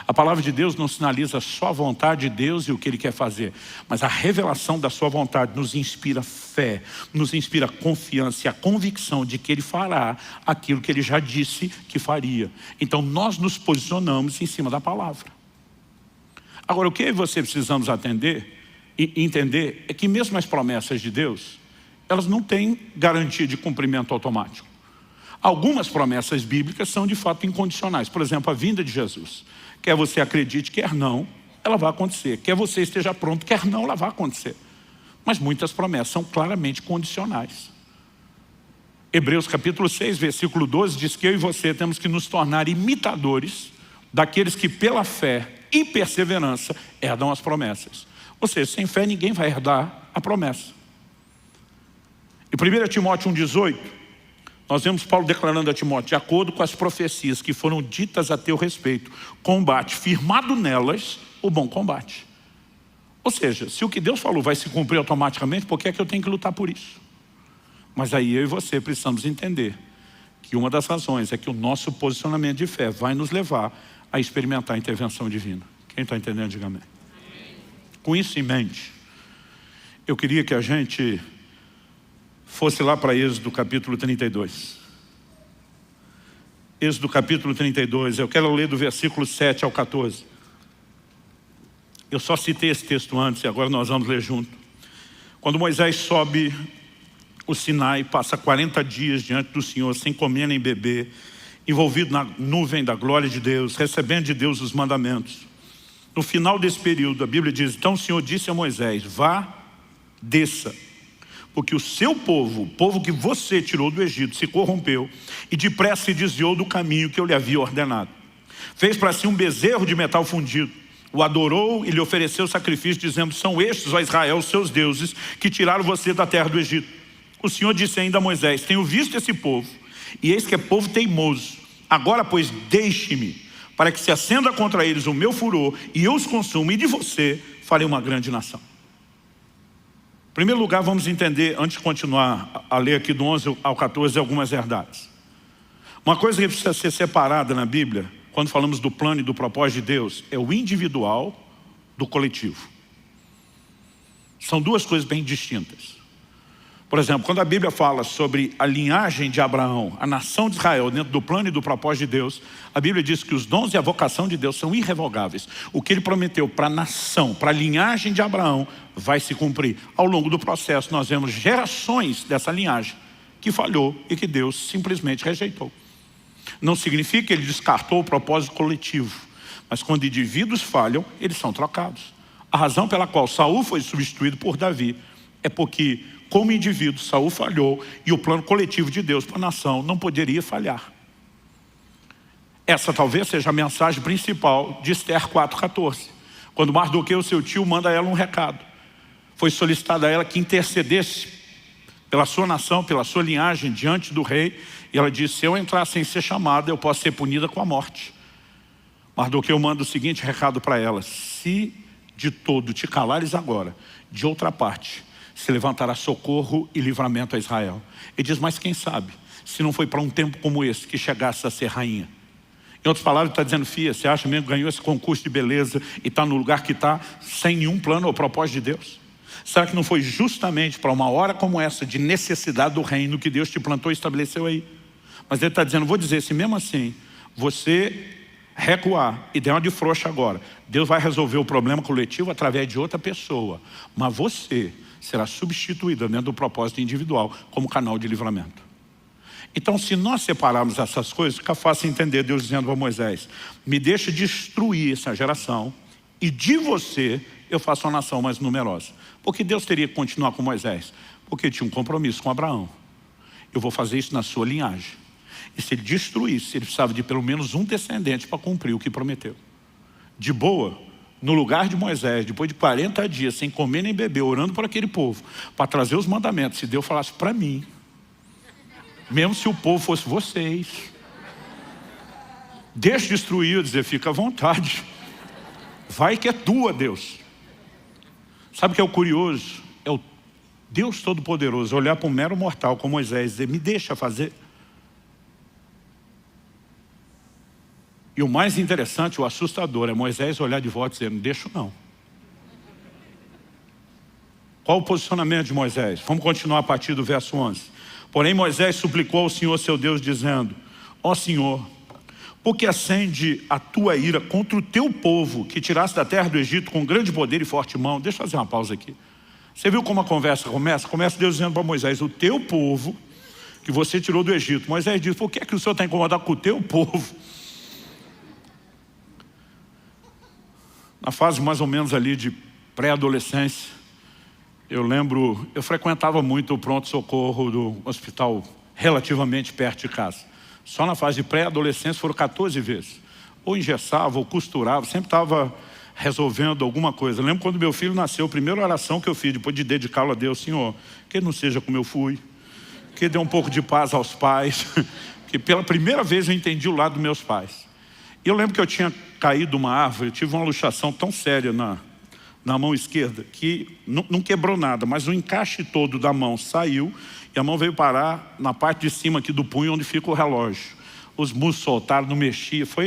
A palavra de Deus não sinaliza só a vontade de Deus e o que Ele quer fazer, mas a revelação da sua vontade nos inspira fé, nos inspira confiança e a convicção de que Ele fará aquilo que Ele já disse que faria. Então nós nos posicionamos em cima da palavra. Agora o que você precisamos atender e entender é que mesmo as promessas de Deus, elas não têm garantia de cumprimento automático. Algumas promessas bíblicas são de fato incondicionais. Por exemplo, a vinda de Jesus. Quer você acredite, quer não, ela vai acontecer. Quer você esteja pronto, quer não, ela vai acontecer. Mas muitas promessas são claramente condicionais. Hebreus capítulo 6, versículo 12, diz que eu e você temos que nos tornar imitadores daqueles que pela fé e perseverança herdam as promessas. Ou seja, sem fé ninguém vai herdar a promessa. Em 1 Timóteo 1,18, Nós vemos Paulo declarando a Timóteo: de acordo com as profecias que foram ditas a teu respeito, combate firmado nelas o bom combate. Ou seja, se o que Deus falou vai se cumprir automaticamente, por que é que eu tenho que lutar por isso? Mas aí eu e você precisamos entender que uma das razões é que o nosso posicionamento de fé vai nos levar a experimentar a intervenção divina. Quem está entendendo, diga amém. Com isso em mente, eu queria que a gente fosse lá para Êxodo capítulo 32. Êxodo capítulo 32, eu quero ler do versículo 7 ao 14. Eu só citei esse texto antes e agora nós vamos ler junto. Quando Moisés sobe o Sinai, passa 40 dias diante do Senhor, sem comer nem beber, envolvido na nuvem da glória de Deus, recebendo de Deus os mandamentos. No final desse período, a Bíblia diz: então o Senhor disse a Moisés: vá, desça, porque o seu povo, o povo que você tirou do Egito, se corrompeu e depressa se desviou do caminho que eu lhe havia ordenado. Fez para si um bezerro de metal fundido, o adorou e lhe ofereceu sacrifício, dizendo: são estes, ó Israel, os seus deuses, que tiraram você da terra do Egito. O Senhor disse ainda a Moisés: tenho visto esse povo, e eis que é povo teimoso. Agora, pois, deixe-me, para que se acenda contra eles o meu furor, e eu os consuma, e de você farei uma grande nação. Em primeiro lugar, vamos entender, antes de continuar a ler aqui do 11 ao 14, algumas verdades. Uma coisa que precisa ser separada na Bíblia, quando falamos do plano e do propósito de Deus, é o individual do coletivo. São duas coisas bem distintas. Por exemplo, quando a Bíblia fala sobre a linhagem de Abraão, a nação de Israel, dentro do plano e do propósito de Deus, a Bíblia diz que os dons e a vocação de Deus são irrevogáveis. O que Ele prometeu para a nação, para a linhagem de Abraão, vai se cumprir. Ao longo do processo, nós vemos gerações dessa linhagem que falhou e que Deus simplesmente rejeitou. Não significa que Ele descartou o propósito coletivo, mas quando indivíduos falham, eles são trocados. A razão pela qual Saul foi substituído por Davi é porque, como indivíduo, Saul falhou e o plano coletivo de Deus para a nação não poderia falhar. Essa talvez seja a mensagem principal de Esther 4,14. Quando Mardoqueu, seu tio, manda a ela um recado. Foi solicitado a ela que intercedesse pela sua nação, pela sua linhagem, diante do rei. E ela disse: se eu entrar sem ser chamada, eu posso ser punida com a morte. Mardoqueu manda o seguinte recado para ela: se de todo te calares agora, de outra parte se levantará socorro e livramento a Israel. Ele diz: mas quem sabe, se não foi para um tempo como esse que chegasse a ser rainha. Em outras palavras, ele está dizendo: filha, você acha mesmo que ganhou esse concurso de beleza e está no lugar que está, sem nenhum plano ou propósito de Deus? Será que não foi justamente para uma hora como essa, de necessidade do reino, que Deus te plantou e estabeleceu aí? Mas ele está dizendo: vou dizer, se mesmo assim você recuar e der uma de frouxa agora, Deus vai resolver o problema coletivo através de outra pessoa, mas você será substituída dentro do propósito individual como canal de livramento. Então, se nós separarmos essas coisas, fica fácil entender Deus dizendo a Moisés: me deixa destruir essa geração e de você eu faço uma nação mais numerosa. Porque Deus teria que continuar com Moisés? Porque tinha um compromisso com Abraão. Eu vou fazer isso na sua linhagem. E se ele destruísse, ele precisava de pelo menos um descendente para cumprir o que prometeu. De boa, no lugar de Moisés, depois de 40 dias, sem comer nem beber, orando por aquele povo, para trazer os mandamentos, se Deus falasse para mim, mesmo se o povo fosse vocês, deixa destruir, eu dizer: fica à vontade, vai que é tua, Deus. Sabe o que é o curioso? É o Deus Todo-Poderoso olhar para um mero mortal como Moisés e dizer: me deixa fazer. E o mais interessante, o assustador, é Moisés olhar de volta e dizer: não deixo não. Qual o posicionamento de Moisés? Vamos continuar a partir do verso 11. Porém Moisés suplicou ao Senhor seu Deus, dizendo: ó Senhor, por que acende a tua ira contra o teu povo, que tiraste da terra do Egito com grande poder e forte mão? Deixa eu fazer uma pausa aqui. Você viu como a conversa começa? Começa Deus dizendo para Moisés: o teu povo, que você tirou do Egito. Moisés diz: por que é que o Senhor está incomodado com o teu povo? Na fase mais ou menos ali de pré-adolescência, eu lembro, eu frequentava muito o pronto-socorro do hospital relativamente perto de casa. Só na fase de pré-adolescência foram 14 vezes. Ou engessava, ou costurava, sempre estava resolvendo alguma coisa. Eu lembro quando meu filho nasceu, a primeira oração que eu fiz, depois de dedicá-lo a Deus: Senhor, que ele não seja como eu fui, que deu um pouco de paz aos pais, que pela primeira vez eu entendi o lado dos meus pais. E eu lembro que eu tinha caído de uma árvore, eu tive uma luxação tão séria na mão esquerda, que não quebrou nada, mas o encaixe todo da mão saiu, e a mão veio parar na parte de cima aqui do punho, onde fica o relógio. Os músculos soltaram, não mexia. Foi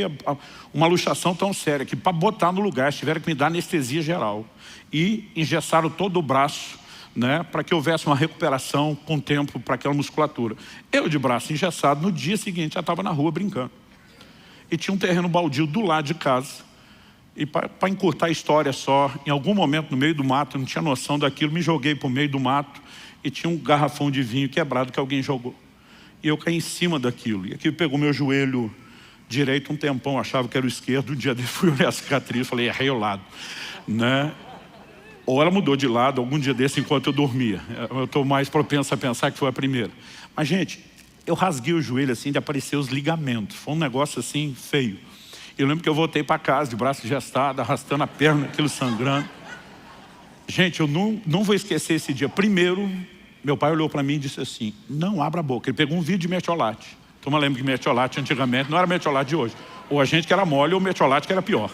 uma luxação tão séria que para botar no lugar tiveram que me dar anestesia geral. E engessaram todo o braço, né, para que houvesse uma recuperação com tempo para aquela musculatura. Eu de braço engessado, no dia seguinte já estava na rua brincando. E tinha um terreno baldio do lado de casa. E para encurtar a história só, em algum momento no meio do mato, eu não tinha noção daquilo, me joguei para o meio do mato e tinha um garrafão de vinho quebrado que alguém jogou. E eu caí em cima daquilo. E aquilo pegou meu joelho direito um tempão, achava que era o esquerdo. Um dia dele fui olhar a cicatriz, falei, errei o lado, né? Ou ela mudou de lado algum dia desse enquanto eu dormia. Eu estou mais propenso a pensar que foi a primeira. Mas, gente, eu rasguei o joelho assim de aparecer os ligamentos. Foi um negócio assim feio. Eu lembro que eu voltei para casa de braço gestado, arrastando a perna, aquilo sangrando. Gente, eu não vou esquecer esse dia. Primeiro, meu pai olhou para mim e disse assim, não abra a boca. Ele pegou um vidro de mertiolate. Então eu lembro que mertiolate antigamente não era mertiolate de hoje. Ou a gente que era mole ou mertiolate que era pior.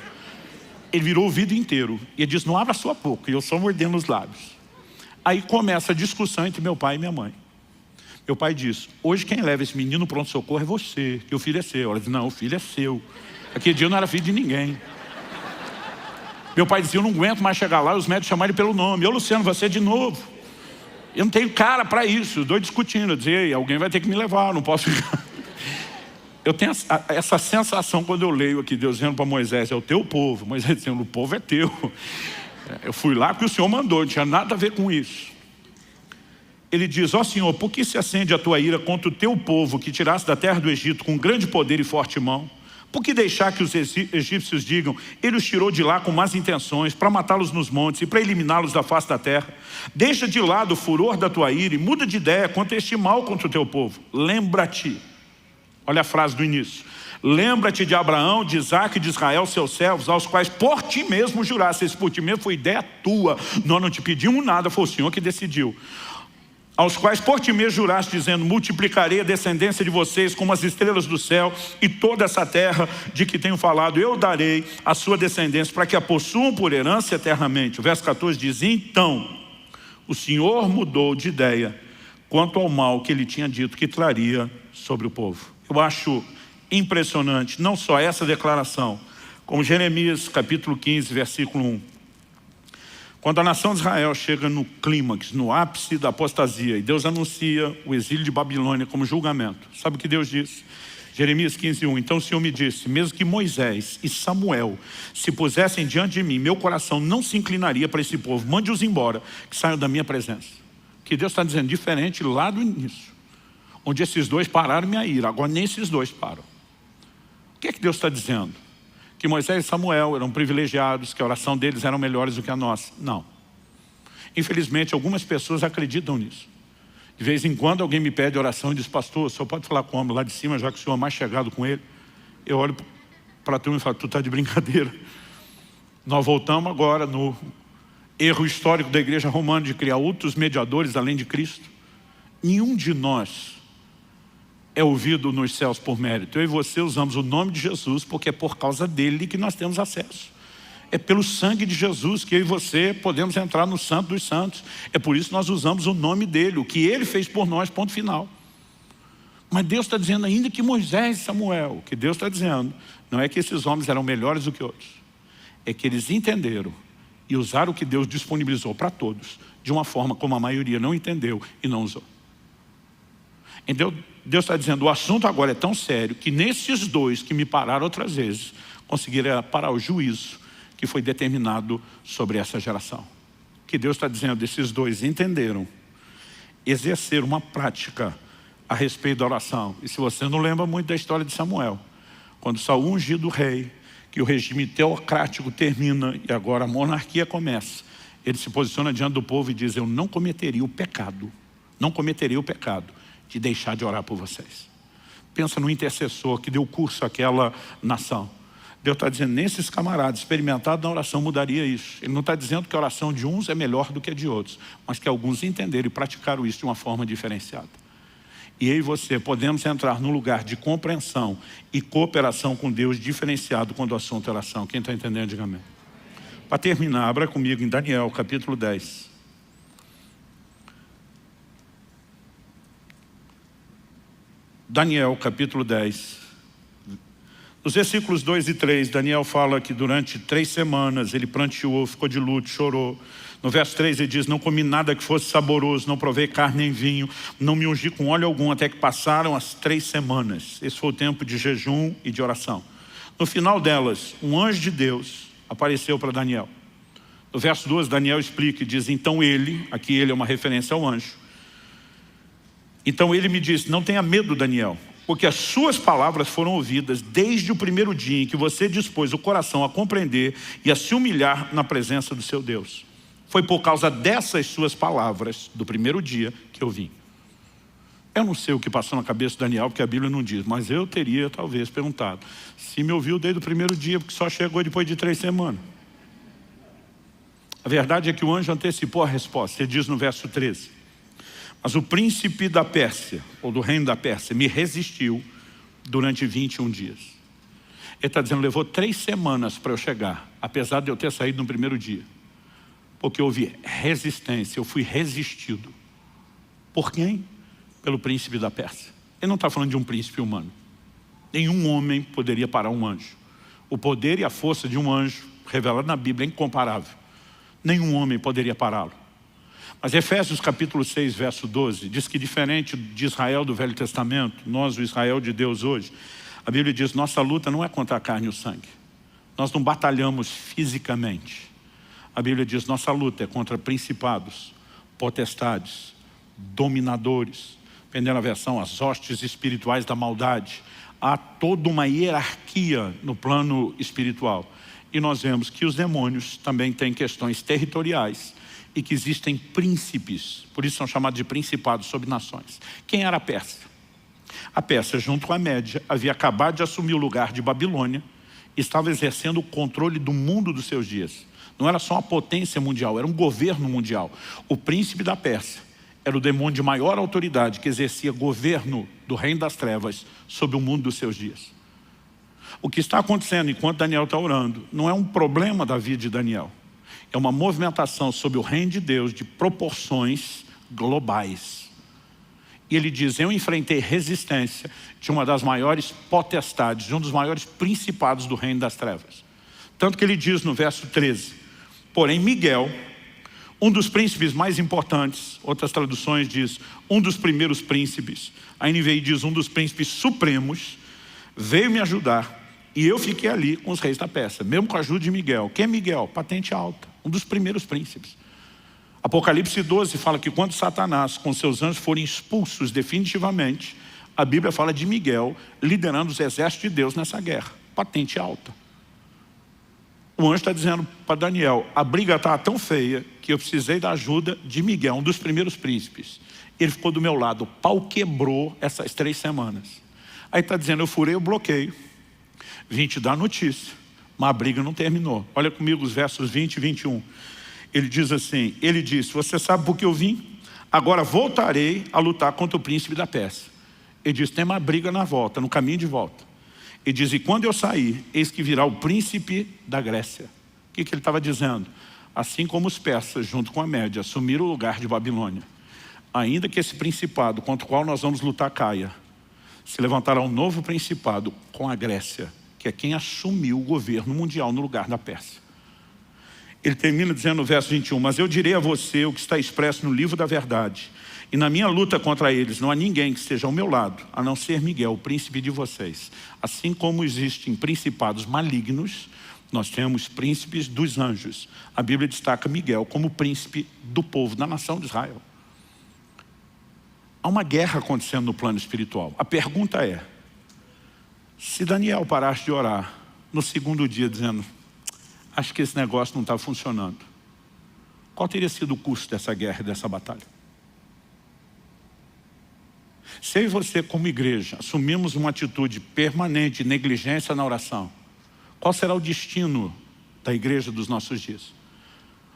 Ele virou o vidro inteiro. E ele disse, não abra a sua boca. E eu só mordendo os lábios. Aí começa a discussão entre meu pai e minha mãe. Meu pai disse, hoje quem leva esse menino no pronto-socorro é você, que o filho é seu. Ela disse, não, o filho é seu. Aquele dia eu não era filho de ninguém. Meu pai dizia, eu não aguento mais chegar lá e os médicos chamaram ele pelo nome. Eu, Luciano, você de novo. Eu não tenho cara para isso. Os dois discutindo. Eu dizia, ei, alguém vai ter que me levar, não posso ficar. Eu tenho essa sensação quando eu leio aqui, Deus dizendo para Moisés, é o teu povo. Moisés dizendo, o povo é teu. Eu fui lá porque o Senhor mandou, não tinha nada a ver com isso. Ele diz, ó Senhor, por que se acende a tua ira contra o teu povo que tiraste da terra do Egito com grande poder e forte mão? Por que deixar que os egípcios digam, ele os tirou de lá com más intenções, para matá-los nos montes e para eliminá-los da face da terra? Deixa de lado o furor da tua ira e muda de ideia quanto a este mal contra o teu povo. Lembra-te, olha a frase do início, lembra-te de Abraão, de Isaque e de Israel, seus servos, aos quais por ti mesmo juraste. Esse por ti mesmo foi ideia tua, nós não te pedimos nada, foi o Senhor que decidiu. Aos quais por ti mesmo juraste, dizendo, multiplicarei a descendência de vocês como as estrelas do céu, e toda essa terra de que tenho falado, eu darei a sua descendência, para que a possuam por herança eternamente. O verso 14 diz, então, o Senhor mudou de ideia quanto ao mal que ele tinha dito que traria sobre o povo. Eu acho impressionante, não só essa declaração, como Jeremias capítulo 15, versículo 1. Quando a nação de Israel chega no clímax, no ápice da apostasia, e Deus anuncia o exílio de Babilônia como julgamento. Sabe o que Deus diz? Jeremias 15, 1. Então o Senhor me disse, mesmo que Moisés e Samuel se pusessem diante de mim, meu coração não se inclinaria para esse povo. Mande-os embora, que saiam da minha presença. Que Deus está dizendo diferente lá do início, onde esses dois pararam minha ira. Agora nem esses dois param. O que é que Deus está dizendo? Que Moisés e Samuel eram privilegiados, que a oração deles era melhores do que a nossa. Não. Infelizmente, algumas pessoas acreditam nisso. De vez em quando alguém me pede oração e diz, pastor, o senhor pode falar com o homem lá de cima, já que o senhor é mais chegado com ele? Eu olho para a turma e falo, tu está de brincadeira. Nós voltamos agora no erro histórico da igreja romana de criar outros mediadores além de Cristo. Nenhum de nós é ouvido nos céus por mérito. Eu e você usamos o nome de Jesus porque é por causa dele que nós temos acesso. É pelo sangue de Jesus que eu e você podemos entrar no Santo dos Santos. É por isso que nós usamos o nome dele, o que ele fez por nós, ponto final. Mas Deus está dizendo ainda que Moisés e Samuel, o que Deus está dizendo, não é que esses homens eram melhores do que outros. É que eles entenderam e usaram o que Deus disponibilizou para todos, de uma forma como a maioria não entendeu e não usou. Então, Deus está dizendo, o assunto agora é tão sério que nesses dois que me pararam outras vezes, conseguiram parar o juízo que foi determinado sobre essa geração. O que Deus está dizendo, esses dois entenderam, exerceram uma prática a respeito da oração. E se você não lembra muito da história de Samuel, quando Saul ungido rei, que o regime teocrático termina e agora a monarquia começa, ele se posiciona diante do povo e diz, eu não cometeria o pecado, de deixar de orar por vocês. Pensa no intercessor que deu curso àquela nação. Deus está dizendo, nesses camaradas experimentados na oração mudaria isso. Ele não está dizendo que a oração de uns é melhor do que a de outros, mas que alguns entenderam e praticaram isso de uma forma diferenciada. E eu e você podemos entrar num lugar de compreensão e cooperação com Deus diferenciado quando o assunto é oração. Quem está entendendo, diga amém. Para terminar, abra comigo em Daniel, capítulo 10. Daniel, capítulo 10. Nos versículos 2 e 3, Daniel fala que durante 3 semanas ele pranteou, ficou de luto, chorou. No verso 3 ele diz, não comi nada que fosse saboroso, não provei carne nem vinho, não me ungi com óleo algum, até que passaram as 3 semanas. Esse foi o tempo de jejum e de oração. No final delas, um anjo de Deus apareceu para Daniel. No verso 12, Daniel explica e diz, então ele, aqui ele é uma referência ao anjo. Então ele me disse, não tenha medo, Daniel, porque as suas palavras foram ouvidas desde o primeiro dia em que você dispôs o coração a compreender e a se humilhar na presença do seu Deus. Foi por causa dessas suas palavras, do primeiro dia, que eu vim. Eu não sei o que passou na cabeça de Daniel, porque a Bíblia não diz, mas eu teria talvez perguntado, se me ouviu desde o primeiro dia, porque só chegou depois de 3 semanas. A verdade é que o anjo antecipou a resposta. Ele diz no verso 13, mas o príncipe da Pérsia, ou do reino da Pérsia, me resistiu durante 21 dias. Ele está dizendo, levou 3 semanas para eu chegar, apesar de eu ter saído no primeiro dia. Porque houve resistência, eu fui resistido. Por quem? Pelo príncipe da Pérsia. Ele não está falando de um príncipe humano. Nenhum homem poderia parar um anjo. O poder e a força de um anjo, revelado na Bíblia, é incomparável. Nenhum homem poderia pará-lo. Mas Efésios capítulo 6, verso 12, diz que diferente de Israel do Velho Testamento, nós, o Israel de Deus hoje, a Bíblia diz, nossa luta não é contra a carne e o sangue. Nós não batalhamos fisicamente. A Bíblia diz, nossa luta é contra principados, potestades, dominadores, dependendo da versão, as hostes espirituais da maldade. Há toda uma hierarquia no plano espiritual. E nós vemos que os demônios também têm questões territoriais e que existem príncipes, por isso são chamados de principados sobre nações. Quem era a Pérsia? A Pérsia, junto com a Média, havia acabado de assumir o lugar de Babilônia e estava exercendo o controle do mundo dos seus dias. Não era só uma potência mundial, era um governo mundial. O príncipe da Pérsia era o demônio de maior autoridade que exercia governo do reino das trevas sobre o mundo dos seus dias. O que está acontecendo enquanto Daniel está orando não é um problema da vida de Daniel. É uma movimentação sobre o reino de Deus de proporções globais. E ele diz, eu enfrentei resistência de uma das maiores potestades, de um dos maiores principados do reino das trevas. Tanto que ele diz no verso 13, porém Miguel, um dos príncipes mais importantes, outras traduções diz, um dos primeiros príncipes, a NVI diz um dos príncipes supremos, veio me ajudar e eu fiquei ali com os reis da Pérsia, mesmo com a ajuda de Miguel. Quem é Miguel? Patente alta, um dos primeiros príncipes. Apocalipse 12 fala que quando Satanás com seus anjos forem expulsos definitivamente, a Bíblia fala de Miguel liderando os exércitos de Deus nessa guerra. Patente alta. O anjo está dizendo para Daniel, a briga está tão feia que eu precisei da ajuda de Miguel, um dos primeiros príncipes. Ele ficou do meu lado, o pau quebrou essas 3 semanas. Aí está dizendo, eu furei o bloqueio, vim te dar notícia, mas a briga não terminou. Olha comigo os versos 20 e 21. Ele diz assim, ele disse, você sabe por que eu vim? Agora voltarei a lutar contra o príncipe da Pérsia. Ele diz, tem uma briga na volta, no caminho de volta. Ele diz, e quando eu sair, eis que virá o príncipe da Grécia. O que ele estava dizendo? Assim como os persas, junto com a Média, assumiram o lugar de Babilônia, ainda que esse principado contra o qual nós vamos lutar caia, se levantará um novo principado com a Grécia, que é quem assumiu o governo mundial no lugar da Pérsia. Ele termina dizendo no verso 21, mas eu direi a você o que está expresso no livro da verdade, e na minha luta contra eles não há ninguém que esteja ao meu lado, a não ser Miguel, o príncipe de vocês. Assim como existem principados malignos, nós temos príncipes dos anjos. A Bíblia destaca Miguel como príncipe do povo, da nação de Israel. Há uma guerra acontecendo no plano espiritual. A pergunta é, se Daniel parasse de orar no segundo dia dizendo, acho que esse negócio não está funcionando, qual teria sido o custo dessa guerra e dessa batalha? Se eu e você como igreja assumimos uma atitude permanente de negligência na oração, qual será o destino da igreja dos nossos dias?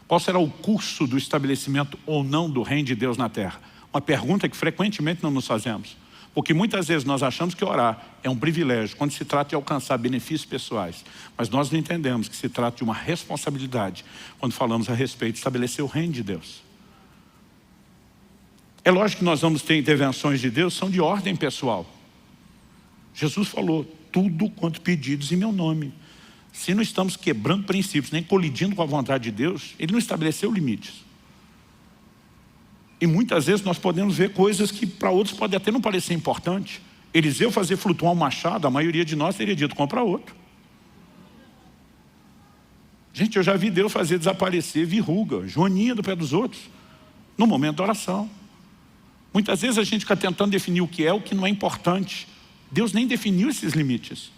Qual será o curso do estabelecimento ou não do reino de Deus na terra? Uma pergunta que frequentemente não nos fazemos. Porque muitas vezes nós achamos que orar é um privilégio, quando se trata de alcançar benefícios pessoais. Mas nós não entendemos que se trata de uma responsabilidade, quando falamos a respeito de estabelecer o reino de Deus. É lógico que nós vamos ter intervenções de Deus, são de ordem pessoal. Jesus falou, tudo quanto pedidos em meu nome. Se não estamos quebrando princípios, nem colidindo com a vontade de Deus, Ele não estabeleceu limites. E muitas vezes nós podemos ver coisas que para outros pode até não parecer importante. Eliseu fazer flutuar um machado, a maioria de nós teria dito, compra outro. Gente, eu já vi Deus fazer desaparecer verruga, joaninha do pé dos outros, no momento da oração. Muitas vezes a gente fica tentando definir o que é, o que não é importante. Deus nem definiu esses limites.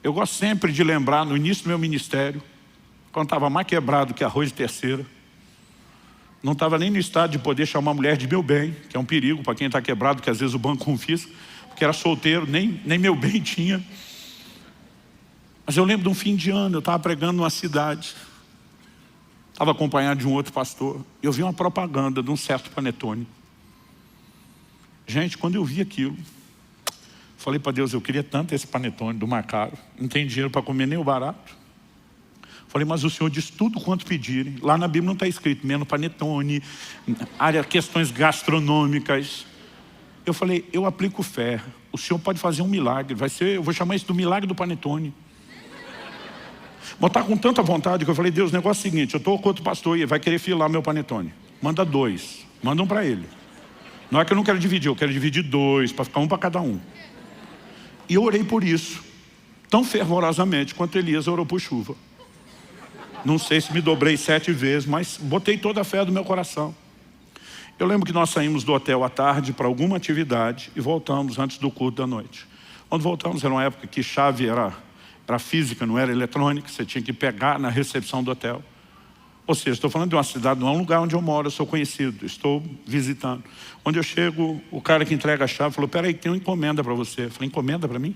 Eu gosto sempre de lembrar, no início do meu ministério, quando estava mais quebrado que arroz de terceira, não estava nem no estado de poder chamar a mulher de meu bem, que é um perigo para quem está quebrado, que às vezes o banco confisca, porque era solteiro, nem meu bem tinha. Mas eu lembro de um fim de ano, eu estava pregando numa cidade, estava acompanhado de um outro pastor, e eu vi uma propaganda de um certo panetone. Gente, quando eu vi aquilo, falei para Deus, eu queria tanto esse panetone do mais caro, não tem dinheiro para comer nem o barato. Falei, mas o Senhor diz tudo quanto pedirem. Lá na Bíblia não está escrito menos panetone, área, questões gastronômicas. Eu falei, eu aplico fé. O Senhor pode fazer um milagre. Eu vou chamar isso do milagre do panetone. Botar com tanta vontade que eu falei, Deus, o negócio é o seguinte, eu estou com outro pastor e vai querer filar meu panetone. Manda 2, manda um para ele. Não é que eu não quero dividir, eu quero dividir 2, para ficar um para cada um. E eu orei por isso, tão fervorosamente quanto Elias orou por chuva. Não sei se me dobrei 7 vezes, mas botei toda a fé do meu coração. Eu lembro que nós saímos do hotel à tarde para alguma atividade e voltamos antes do culto da noite. Quando voltamos, era uma época que chave era física, não era eletrônica, você tinha que pegar na recepção do hotel. Ou seja, estou falando de uma cidade, não é um lugar onde eu moro, eu sou conhecido, estou visitando. Onde eu chego, o cara que entrega a chave falou, peraí, tem uma encomenda para você. Eu falei, encomenda para mim?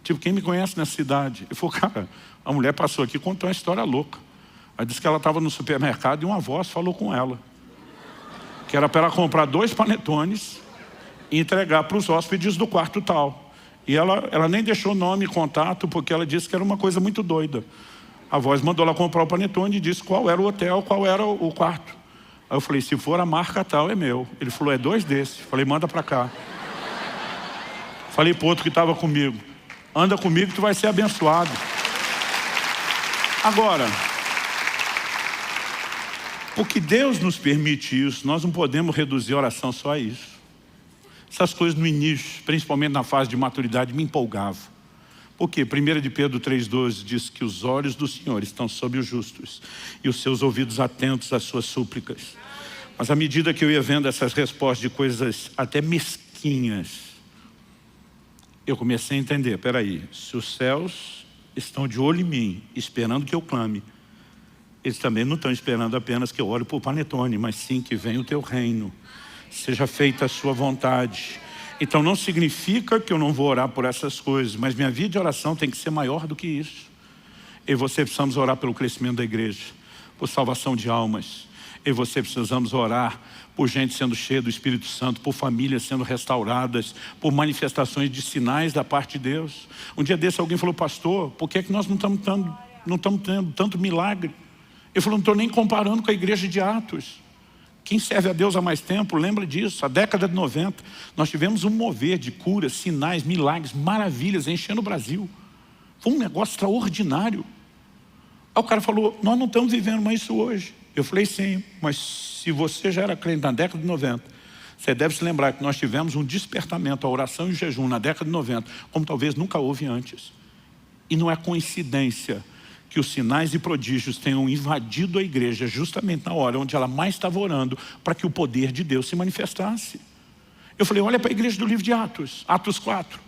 Tipo, quem me conhece nessa cidade? Ele falou, cara, a mulher passou aqui e contou uma história louca. Ela disse que ela estava no supermercado e uma voz falou com ela. Que era para ela comprar 2 panetones e entregar para os hóspedes do quarto tal. E ela nem deixou nome e contato, porque ela disse que era uma coisa muito doida. A voz mandou ela comprar o panetone e disse qual era o hotel, qual era o quarto. Aí eu falei, se for a marca tal, é meu. Ele falou, é 2 desses. Falei, manda para cá. Falei para o outro que estava comigo, anda comigo que tu vai ser abençoado. Agora, porque Deus nos permite isso, nós não podemos reduzir a oração só a isso. Essas coisas no início, principalmente na fase de maturidade, me empolgavam. Por quê? 1 de Pedro 3,12 diz que os olhos do Senhor estão sobre os justos e os seus ouvidos atentos às suas súplicas. Mas à medida que eu ia vendo essas respostas de coisas até mesquinhas, eu comecei a entender, peraí, se os céus estão de olho em mim, esperando que eu clame, eles também não estão esperando apenas que eu ore por panetone, mas sim que venha o teu reino, seja feita a sua vontade. Então não significa que eu não vou orar por essas coisas, mas minha vida de oração tem que ser maior do que isso. Eu e você precisamos orar pelo crescimento da igreja, por salvação de almas. Eu e você precisamos orar por gente sendo cheia do Espírito Santo, por famílias sendo restauradas, por manifestações de sinais da parte de Deus. Um dia desse alguém falou, pastor, por que é que nós não estamos tendo tanto milagre? Ele falou, não estou nem comparando com a igreja de Atos. Quem serve a Deus há mais tempo, lembra disso, a década de 90, nós tivemos um mover de curas, sinais, milagres, maravilhas, enchendo o Brasil. Foi um negócio extraordinário. Aí o cara falou, nós não estamos vivendo mais isso hoje. Eu falei, sim, mas se você já era crente na década de 90, você deve se lembrar que nós tivemos um despertamento, a oração e o jejum na década de 90, como talvez nunca houve antes. E não é coincidência que os sinais e prodígios tenham invadido a igreja justamente na hora onde ela mais estava orando para que o poder de Deus se manifestasse. Eu falei, olha para a igreja do livro de Atos, Atos 4.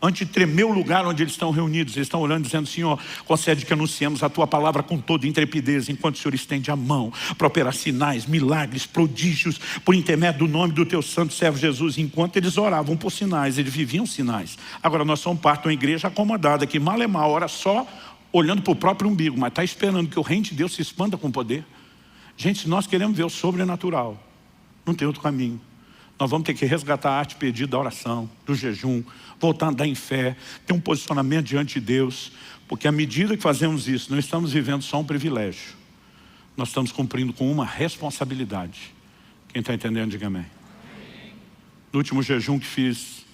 Antes de tremer o lugar onde eles estão reunidos, eles estão orando dizendo, Senhor, concede que anunciemos a tua palavra com toda intrepidez, enquanto o Senhor estende a mão para operar sinais, milagres, prodígios, por intermédio do nome do teu santo servo Jesus. Enquanto eles oravam por sinais, eles viviam sinais. Agora nós somos parte de uma igreja acomodada, que mal é mal, ora só olhando para o próprio umbigo, mas está esperando que o reino de Deus se expanda com poder. Gente, se nós queremos ver o sobrenatural, não tem outro caminho. Nós vamos ter que resgatar a arte perdida da oração, do jejum, voltar a andar em fé, ter um posicionamento diante de Deus, porque à medida que fazemos isso, não estamos vivendo só um privilégio, nós estamos cumprindo com uma responsabilidade. Quem está entendendo, diga amém. No último jejum que fiz,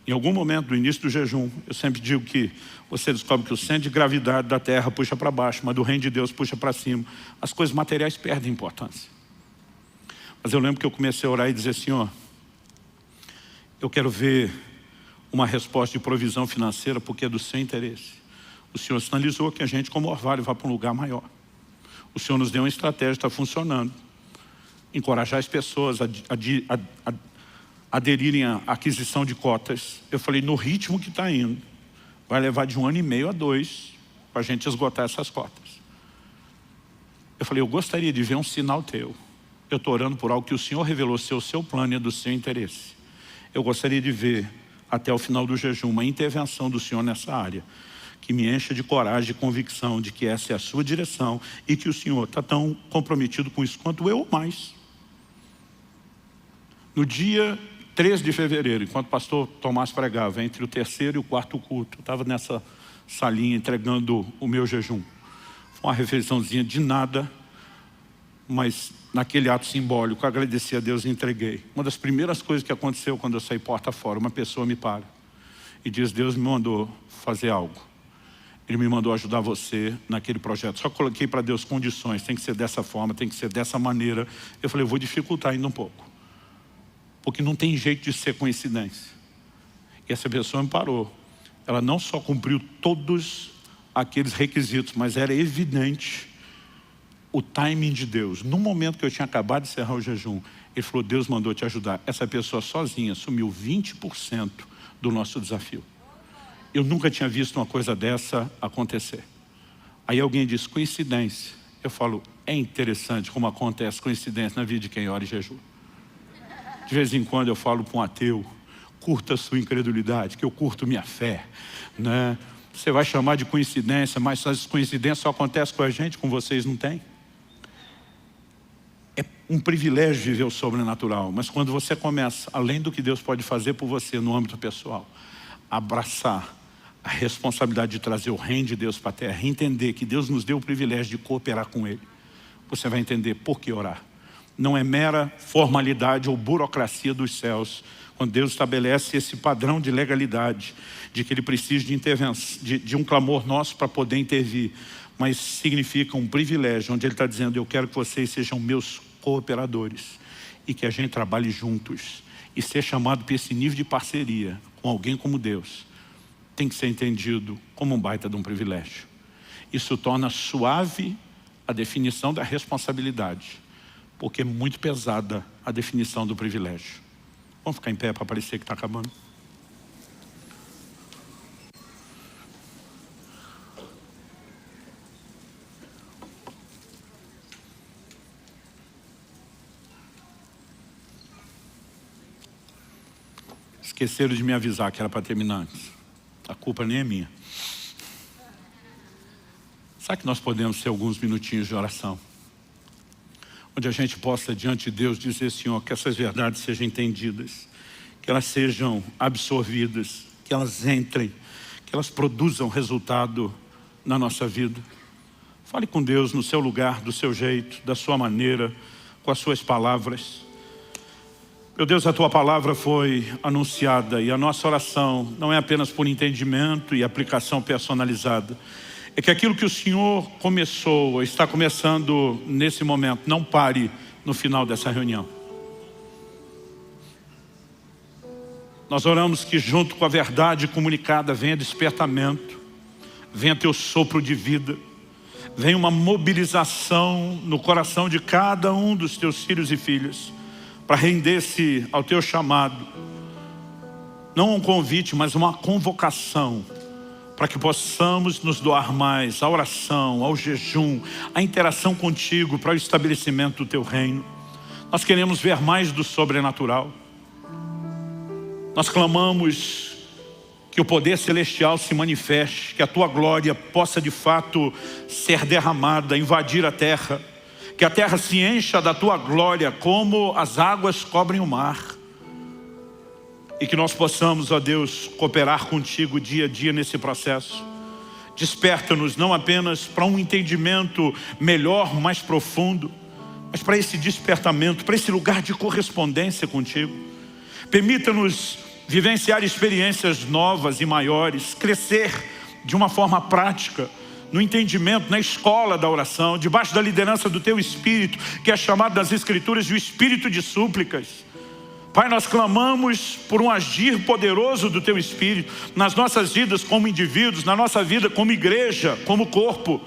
em algum momento do início do jejum, eu sempre digo que você descobre que o centro de gravidade da terra puxa para baixo, mas do reino de Deus puxa para cima. As coisas materiais perdem importância. Mas eu lembro que eu comecei a orar e dizer assim, ó, eu quero ver uma resposta de provisão financeira porque é do seu interesse. O Senhor sinalizou que a gente, como orvalho, vai para um lugar maior. O Senhor nos deu uma estratégia, está funcionando. Encorajar as pessoas a aderirem à aquisição de cotas. Eu falei, no ritmo que está indo, vai levar de 1 ano e meio a 2 para a gente esgotar essas cotas. Eu falei, eu gostaria de ver um sinal teu. Eu estou orando por algo que o Senhor revelou ser o seu plano e é do seu interesse. Eu gostaria de ver, até o final do jejum, uma intervenção do Senhor nessa área, que me encha de coragem e convicção de que essa é a sua direção e que o Senhor está tão comprometido com isso quanto eu ou mais. No dia 3 de fevereiro, enquanto o pastor Tomás pregava, entre o 3º e o 4º culto, eu estava nessa salinha entregando o meu jejum. Foi uma refeiçãozinha de nada, mas naquele ato simbólico, agradeci a Deus e entreguei. Uma das primeiras coisas que aconteceu quando eu saí porta fora, uma pessoa me para e diz, Deus me mandou fazer algo. Ele me mandou ajudar você naquele projeto. Só coloquei para Deus condições, tem que ser dessa forma, tem que ser dessa maneira. Eu falei, eu vou dificultar ainda um pouco. Porque não tem jeito de ser coincidência. E essa pessoa me parou. Ela não só cumpriu todos aqueles requisitos, mas era evidente o timing de Deus. No momento que eu tinha acabado de encerrar o jejum, ele falou, Deus mandou te ajudar. Essa pessoa sozinha assumiu 20% do nosso desafio. Eu nunca tinha visto uma coisa dessa acontecer. Aí alguém diz, coincidência. Eu falo, é interessante como acontece coincidência na vida de quem ora e jejua. De vez em quando eu falo para um ateu, curta a sua incredulidade, que eu curto minha fé, né? Você vai chamar de coincidência, mas essas coincidências só acontecem com a gente, com vocês não tem. É um privilégio viver o sobrenatural, mas quando você começa, além do que Deus pode fazer por você no âmbito pessoal, abraçar a responsabilidade de trazer o reino de Deus para a terra, entender que Deus nos deu o privilégio de cooperar com Ele, você vai entender por que orar. Não é mera formalidade ou burocracia dos céus. Quando Deus estabelece esse padrão de legalidade, de que Ele precisa de intervenção, de um clamor nosso para poder intervir, mas significa um privilégio, onde Ele está dizendo, eu quero que vocês sejam meus cooperadores e que a gente trabalhe juntos. E ser chamado para esse nível de parceria com alguém como Deus, tem que ser entendido como um baita de um privilégio. Isso torna suave a definição da responsabilidade, porque é muito pesada a definição do privilégio. Vamos ficar em pé para parecer que está acabando. Esqueceram de me avisar que era para terminar antes. A culpa nem é minha. Sabe que nós podemos ter alguns minutinhos de oração? Onde a gente possa, diante de Deus, dizer, Senhor, que essas verdades sejam entendidas, que elas sejam absorvidas, que elas entrem, que elas produzam resultado na nossa vida. Fale com Deus no seu lugar, do seu jeito, da sua maneira, com as suas palavras. Meu Deus, a Tua palavra foi anunciada e a nossa oração não é apenas por entendimento e aplicação personalizada. É que aquilo que o Senhor começou, está começando nesse momento, não pare no final dessa reunião. Nós oramos que junto com a verdade comunicada venha despertamento, venha Teu sopro de vida, venha uma mobilização no coração de cada um dos Teus filhos e filhas, para render-se ao Teu chamado, não um convite, mas uma convocação, para que possamos nos doar mais à oração, ao jejum, à interação contigo para o estabelecimento do Teu reino. Nós queremos ver mais do sobrenatural. Nós clamamos que o poder celestial se manifeste, que a Tua glória possa de fato ser derramada, invadir a terra, que a terra se encha da Tua glória como as águas cobrem o mar. e que nós possamos, ó Deus, cooperar contigo dia a dia nesse processo. Desperta-nos não apenas para um entendimento melhor, mais profundo, mas para esse despertamento, para esse lugar de correspondência contigo. Permita-nos vivenciar experiências novas e maiores, crescer de uma forma prática, no entendimento, na escola da oração, debaixo da liderança do Teu Espírito, que é chamado nas Escrituras de o Espírito de súplicas. Pai, nós clamamos por um agir poderoso do Teu Espírito nas nossas vidas como indivíduos, na nossa vida como igreja, como corpo.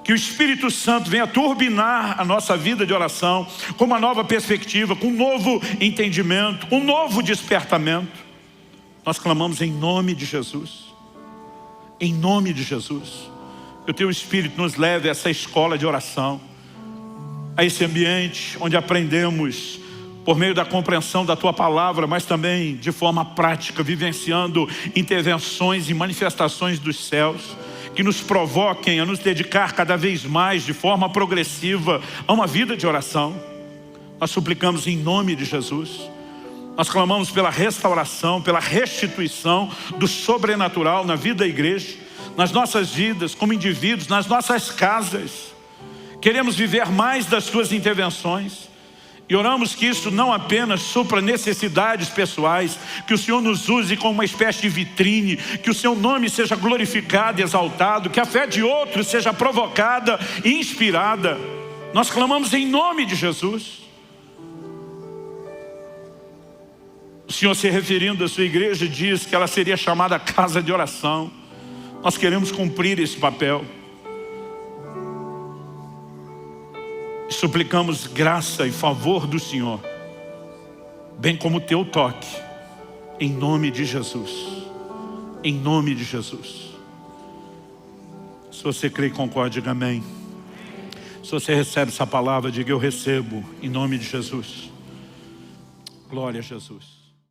Que o Espírito Santo venha turbinar a nossa vida de oração com uma nova perspectiva, com um novo entendimento, um novo despertamento. Nós clamamos em nome de Jesus. Em nome de Jesus. Que o Teu Espírito nos leve a essa escola de oração, a esse ambiente onde aprendemos por meio da compreensão da Tua palavra, mas também de forma prática, vivenciando intervenções e manifestações dos céus, que nos provoquem a nos dedicar cada vez mais, de forma progressiva, a uma vida de oração. Nós suplicamos em nome de Jesus. Nós clamamos pela restauração, pela restituição do sobrenatural na vida da igreja, nas nossas vidas, como indivíduos, nas nossas casas. Queremos viver mais das Tuas intervenções. E oramos que isso não apenas supra necessidades pessoais, que o Senhor nos use como uma espécie de vitrine, que o Seu nome seja glorificado e exaltado, que a fé de outros seja provocada e inspirada. Nós clamamos em nome de Jesus. O Senhor, se referindo à Sua igreja, diz que ela seria chamada casa de oração. Nós queremos cumprir esse papel. Suplicamos graça e favor do Senhor, bem como o Teu toque, em nome de Jesus. Em nome de Jesus. Se você crê e concorda, diga amém. Se você recebe essa palavra, diga eu recebo, em nome de Jesus. Glória a Jesus.